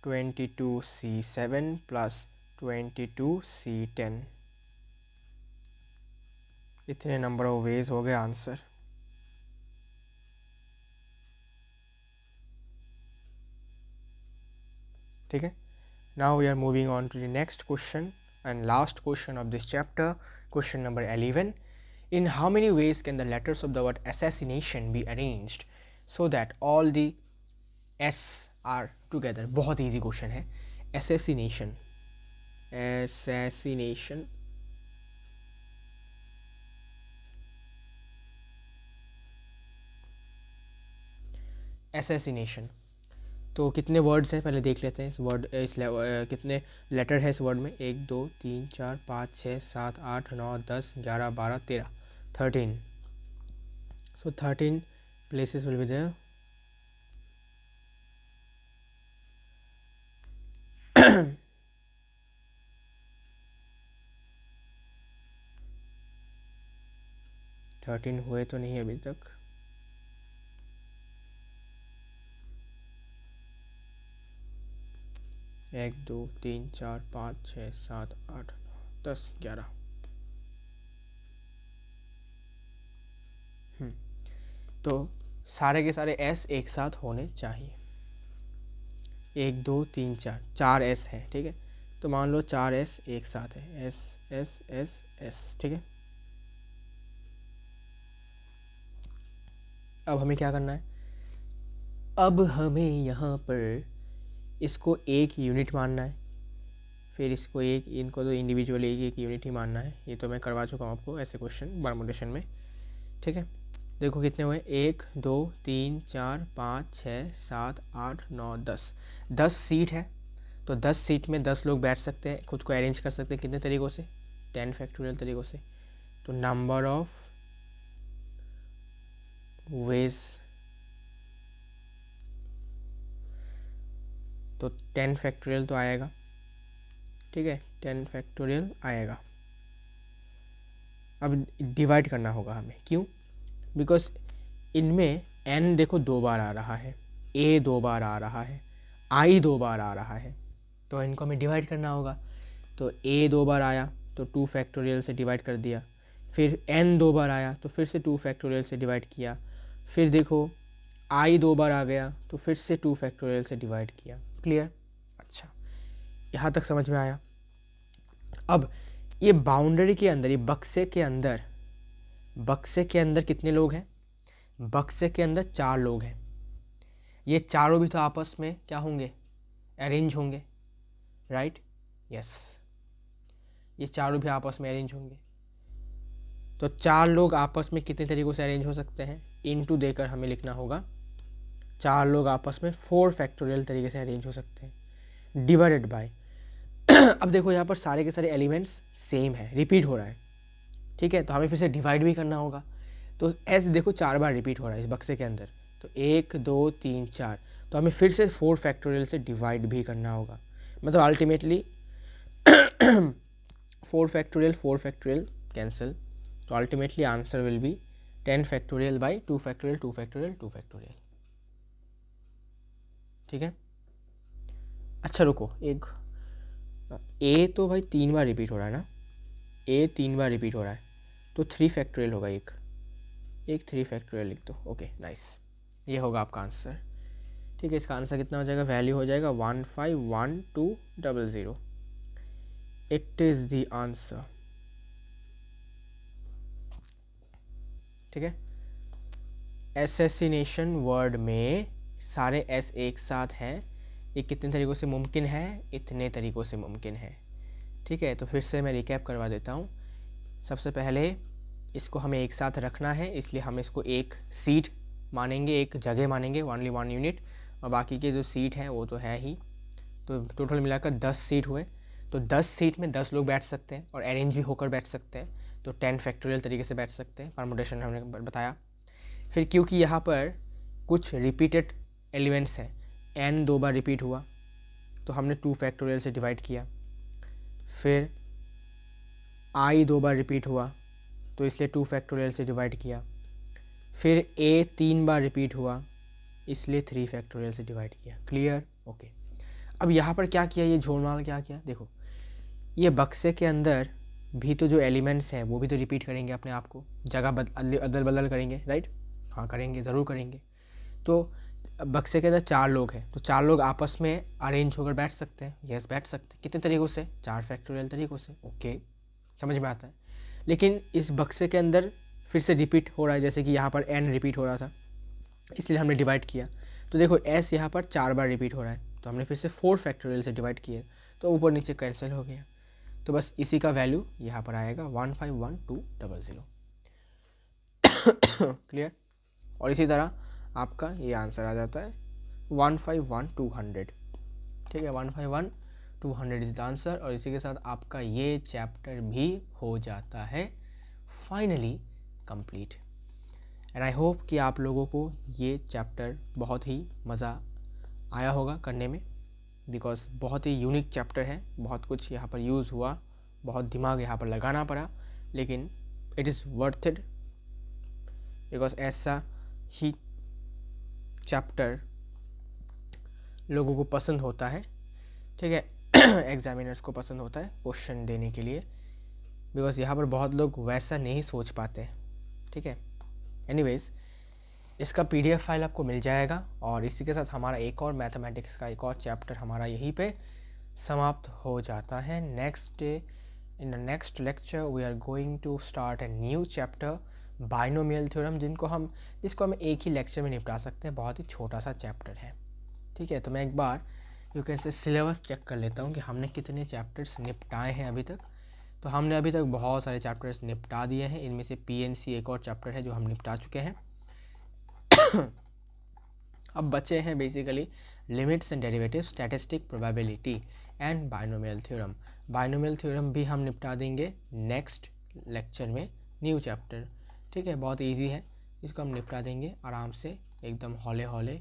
22C7 प्लस 22C10। इतने नंबर ऑफ वेज हो गए आंसर। ठीक है, now we are moving on to the next question and last question of this chapter, question number 11. In how many ways can the letters of the word assassination be arranged so that all the S are together? बहुत easy question है। assassination तो कितने वर्ड्स हैं पहले देख लेते हैं। इस वर्ड कितने लेटर है इस वर्ड में, 1 2 3 4 5 6 7 8 9 10 11 12 13, 13। So 13 places will be there. Thirteen हुए तो नहीं अभी तक। एक 2 3 4 5 6 7 8 9 10 11। तो सारे के सारे एस एक साथ होने चाहिए। 1 2 3 4, 4 एस है। ठीक है, तो मान लो 4 एस एक साथ है, एस एस एस एस। ठीक है, अब हमें क्या करना है, अब हमें यहाँ पर इसको एक यूनिट मानना है, फिर इसको एक, इनको तो इंडिविजुअल एक यूनिट ही मानना है। ये तो मैं करवा चुका हूँ आपको ऐसे क्वेश्चन परमुटेशन में। ठीक है, देखो कितने हुए, 1 2 3 4 5 6 7 8 9 10। 10 सीट है, तो 10 सीट में 10 लोग बैठ सकते हैं, खुद को अरेंज कर सकते हैं कितने तरीक़ों से, 10 फैक्टोरियल तरीक़ों से। तो नंबर ऑफ वेज, तो 10 फैक्टोरियल तो आएगा। ठीक है, 10 फैक्टोरियल आएगा। अब डिवाइड करना होगा हमें, क्यों, बिकॉज इनमें n देखो 2 बार आ रहा है, a 2 बार आ रहा है, i 2 बार आ रहा है, तो इनको हमें डिवाइड करना होगा। तो a 2 बार आया तो 2 फैक्टोरियल से डिवाइड कर दिया, फिर n 2 बार आया तो फिर से 2 फैक्टोरियल से डिवाइड किया, फिर देखो i 2 बार आ गया तो फिर से 2 फैक्टोरियल से डिवाइड किया। क्लियर? अच्छा, यहाँ तक समझ में आया। अब ये बाउंड्री के अंदर, ये बक्से के अंदर कितने लोग हैं, बक्से के अंदर 4 लोग हैं। ये चारों भी तो आपस में क्या होंगे, अरेंज होंगे, राइट? यस, ये चारों भी आपस में अरेंज होंगे। तो 4 लोग आपस में कितने तरीक़ों से अरेंज हो सकते हैं, इनटू देकर हमें लिखना होगा 4 लोग आपस में 4 फैक्टोरियल तरीके से अरेंज हो सकते हैं, डिवाइडेड बाय अब देखो यहाँ पर सारे के सारे एलिमेंट्स सेम है, रिपीट हो रहा है। ठीक है, तो हमें फिर से डिवाइड भी करना होगा। तो एस देखो 4 बार रिपीट हो रहा है इस बक्से के अंदर, तो 1 2 3 4, तो हमें फिर से 4 फैक्टोरियल से डिवाइड भी करना होगा। मतलब अल्टीमेटली 4 फैक्टोरियल कैंसिल, तो ultimately answer will be 10 factorial by 2 factorial 2 factorial 2 factorial. ठीक है, अच्छा रुको, एक ए तो भाई 3 बार रिपीट हो रहा है ना, ए 3 बार रिपीट हो रहा है, तो 3 फैक्टोरियल होगा, एक 3 फैक्टोरियल लिख दो। ओके नाइस, ये होगा आपका आंसर। ठीक है, इसका आंसर कितना हो जाएगा, वैल्यू हो जाएगा 151200। It is the answer. ठीक है, एसेसिनेशन वर्ड में सारे एस एक साथ हैं, ये कितने तरीक़ों से मुमकिन है, इतने तरीक़ों से मुमकिन है। ठीक है, तो फिर से मैं रिकैप करवा देता हूँ। सबसे पहले इसको हमें एक साथ रखना है, इसलिए हम इसको एक सीट मानेंगे, एक जगह मानेंगे, ओनली 1 यूनिट, और बाकी के जो सीट हैं वो तो है ही। तो टोटल मिलाकर 10 सीट हुए, तो 10 सीट में 10 लोग बैठ सकते हैं और अरेंज भी होकर बैठ सकते हैं, तो 10 फैक्टोरियल तरीके से बैठ सकते हैं, परमुटेशन हमने बताया। फिर क्योंकि यहाँ पर कुछ रिपीटेड एलिमेंट्स हैं, n 2 बार रिपीट हुआ, तो हमने 2 फैक्टोरियल से डिवाइड किया, फिर i 2 बार रिपीट हुआ तो इसलिए 2 फैक्टोरियल से डिवाइड किया, फिर a 3 बार रिपीट हुआ इसलिए 3 फैक्टोरियल से डिवाइड किया। क्लियर? ओके। अब यहाँ पर क्या किया, ये झोलमाल क्या किया, देखो ये बक्से के अंदर भी तो जो एलिमेंट्स हैं वो भी तो रिपीट करेंगे अपने आप को, जगह अदल बदल करेंगे, राइट? हाँ करेंगे, ज़रूर करेंगे। तो बक्से के अंदर 4 लोग हैं तो 4 लोग आपस में अरेंज होकर बैठ सकते हैं। यस, बैठ सकते हैं। कितने तरीक़ों से? 4 फैक्टोरियल तरीक़ों से। ओके, समझ में आता है। लेकिन इस बक्से के अंदर फिर से रिपीट हो रहा है, जैसे कि यहाँ पर n रिपीट हो रहा था इसलिए हमने डिवाइड किया। तो देखो s यहाँ पर 4 बार रिपीट हो रहा है तो हमने फिर से 4 फैक्टोरियल से डिवाइड किया तो ऊपर नीचे कैंसिल हो गया। तो बस इसी का वैल्यू यहाँ पर आएगा 151200। क्लियर? और इसी तरह आपका ये आंसर आ जाता है 151200। ठीक है, 151200 इज द आंसर। और इसी के साथ आपका ये चैप्टर भी हो जाता है finally complete. And I hope कि आप लोगों को ये चैप्टर बहुत ही मज़ा आया होगा करने में, बिकॉज बहुत ही यूनिक चैप्टर है। बहुत कुछ यहाँ पर यूज़ हुआ, बहुत दिमाग यहाँ पर लगाना पड़ा, लेकिन it is worth it, because ऐसा ही चैप्टर लोगों को पसंद होता है। ठीक है, एग्जामिनर्स को पसंद होता है क्वेश्चन देने के लिए, बिकॉज यहाँ पर बहुत लोग वैसा नहीं सोच पाते। ठीक है, एनीवेज इसका PDF फाइल आपको मिल जाएगा। और इसी के साथ हमारा एक और मैथमेटिक्स का एक और चैप्टर हमारा यहीं पे समाप्त हो जाता है। In the next lecture we are going to start a new chapter, binomial theorem, जिसको हम एक ही लेक्चर में निपटा सकते हैं। बहुत ही छोटा सा चैप्टर है। ठीक है, तो मैं एक बार you can say syllabus check कर लेता हूँ कि हमने कितने चैप्टर्स निपटाए हैं अभी तक। तो हमने अभी तक बहुत सारे चैप्टर्स निपटा दिए हैं। इनमें से PNC एक और चैप्टर है जो हम निपटा चुके हैं। अब बचे हैं basically limits and derivative, statistic, probability and binomial theorem. Binomial theorem भी हम निपटा देंगे नेक्स्ट लेक्चर में, न्यू चैप्टर। ठीक है, बहुत इजी है, इसको हम निपटा देंगे आराम से, एकदम हौले हौले।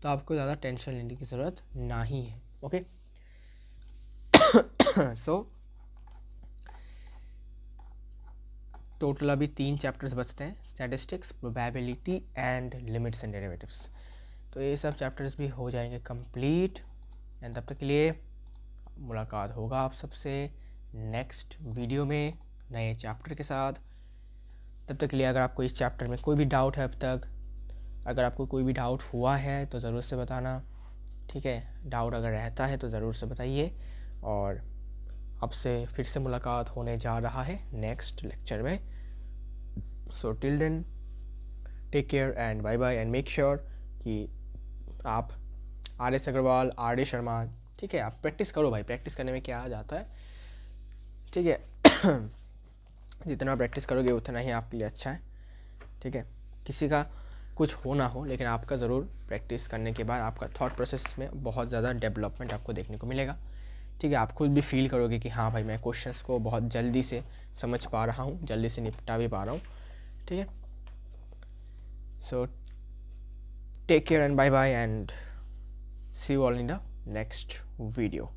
तो आपको ज़्यादा टेंशन लेने की ज़रूरत नहीं है। ओके, सो टोटल अभी 3 चैप्टर्स बचते हैं, statistics, probability and limits and derivatives. तो ये सब चैप्टर्स भी हो जाएंगे कंप्लीट। एंड तब तक के लिए मुलाकात होगा आप सबसे नेक्स्ट वीडियो में नए चैप्टर के साथ। तब तक के लिए अगर आपको इस चैप्टर में कोई भी डाउट है अब तक, अगर आपको कोई भी डाउट हुआ है तो ज़रूर से बताना। ठीक है, डाउट अगर रहता है तो ज़रूर से बताइए। और आपसे फिर से मुलाकात होने जा रहा है नेक्स्ट लेक्चर में। So till then take care and bye bye, and make sure कि आप RS अग्रवाल, RD शर्मा, ठीक है, आप प्रैक्टिस करो भाई। प्रैक्टिस करने में क्या आ जाता है, ठीक है। जितना प्रैक्टिस करोगे उतना ही आपके लिए अच्छा है। ठीक है, किसी का कुछ हो ना हो, लेकिन आपका ज़रूर प्रैक्टिस करने के बाद आपका थॉट प्रोसेस में बहुत ज़्यादा डेवलपमेंट आपको देखने को मिलेगा। ठीक है, आप खुद भी फील करोगे कि हाँ भाई, मैं क्वेश्चंस को बहुत जल्दी से समझ पा रहा हूँ, जल्दी से निपटा भी पा रहा हूँ। ठीक है, so take care and bye bye, and see you all in the next video.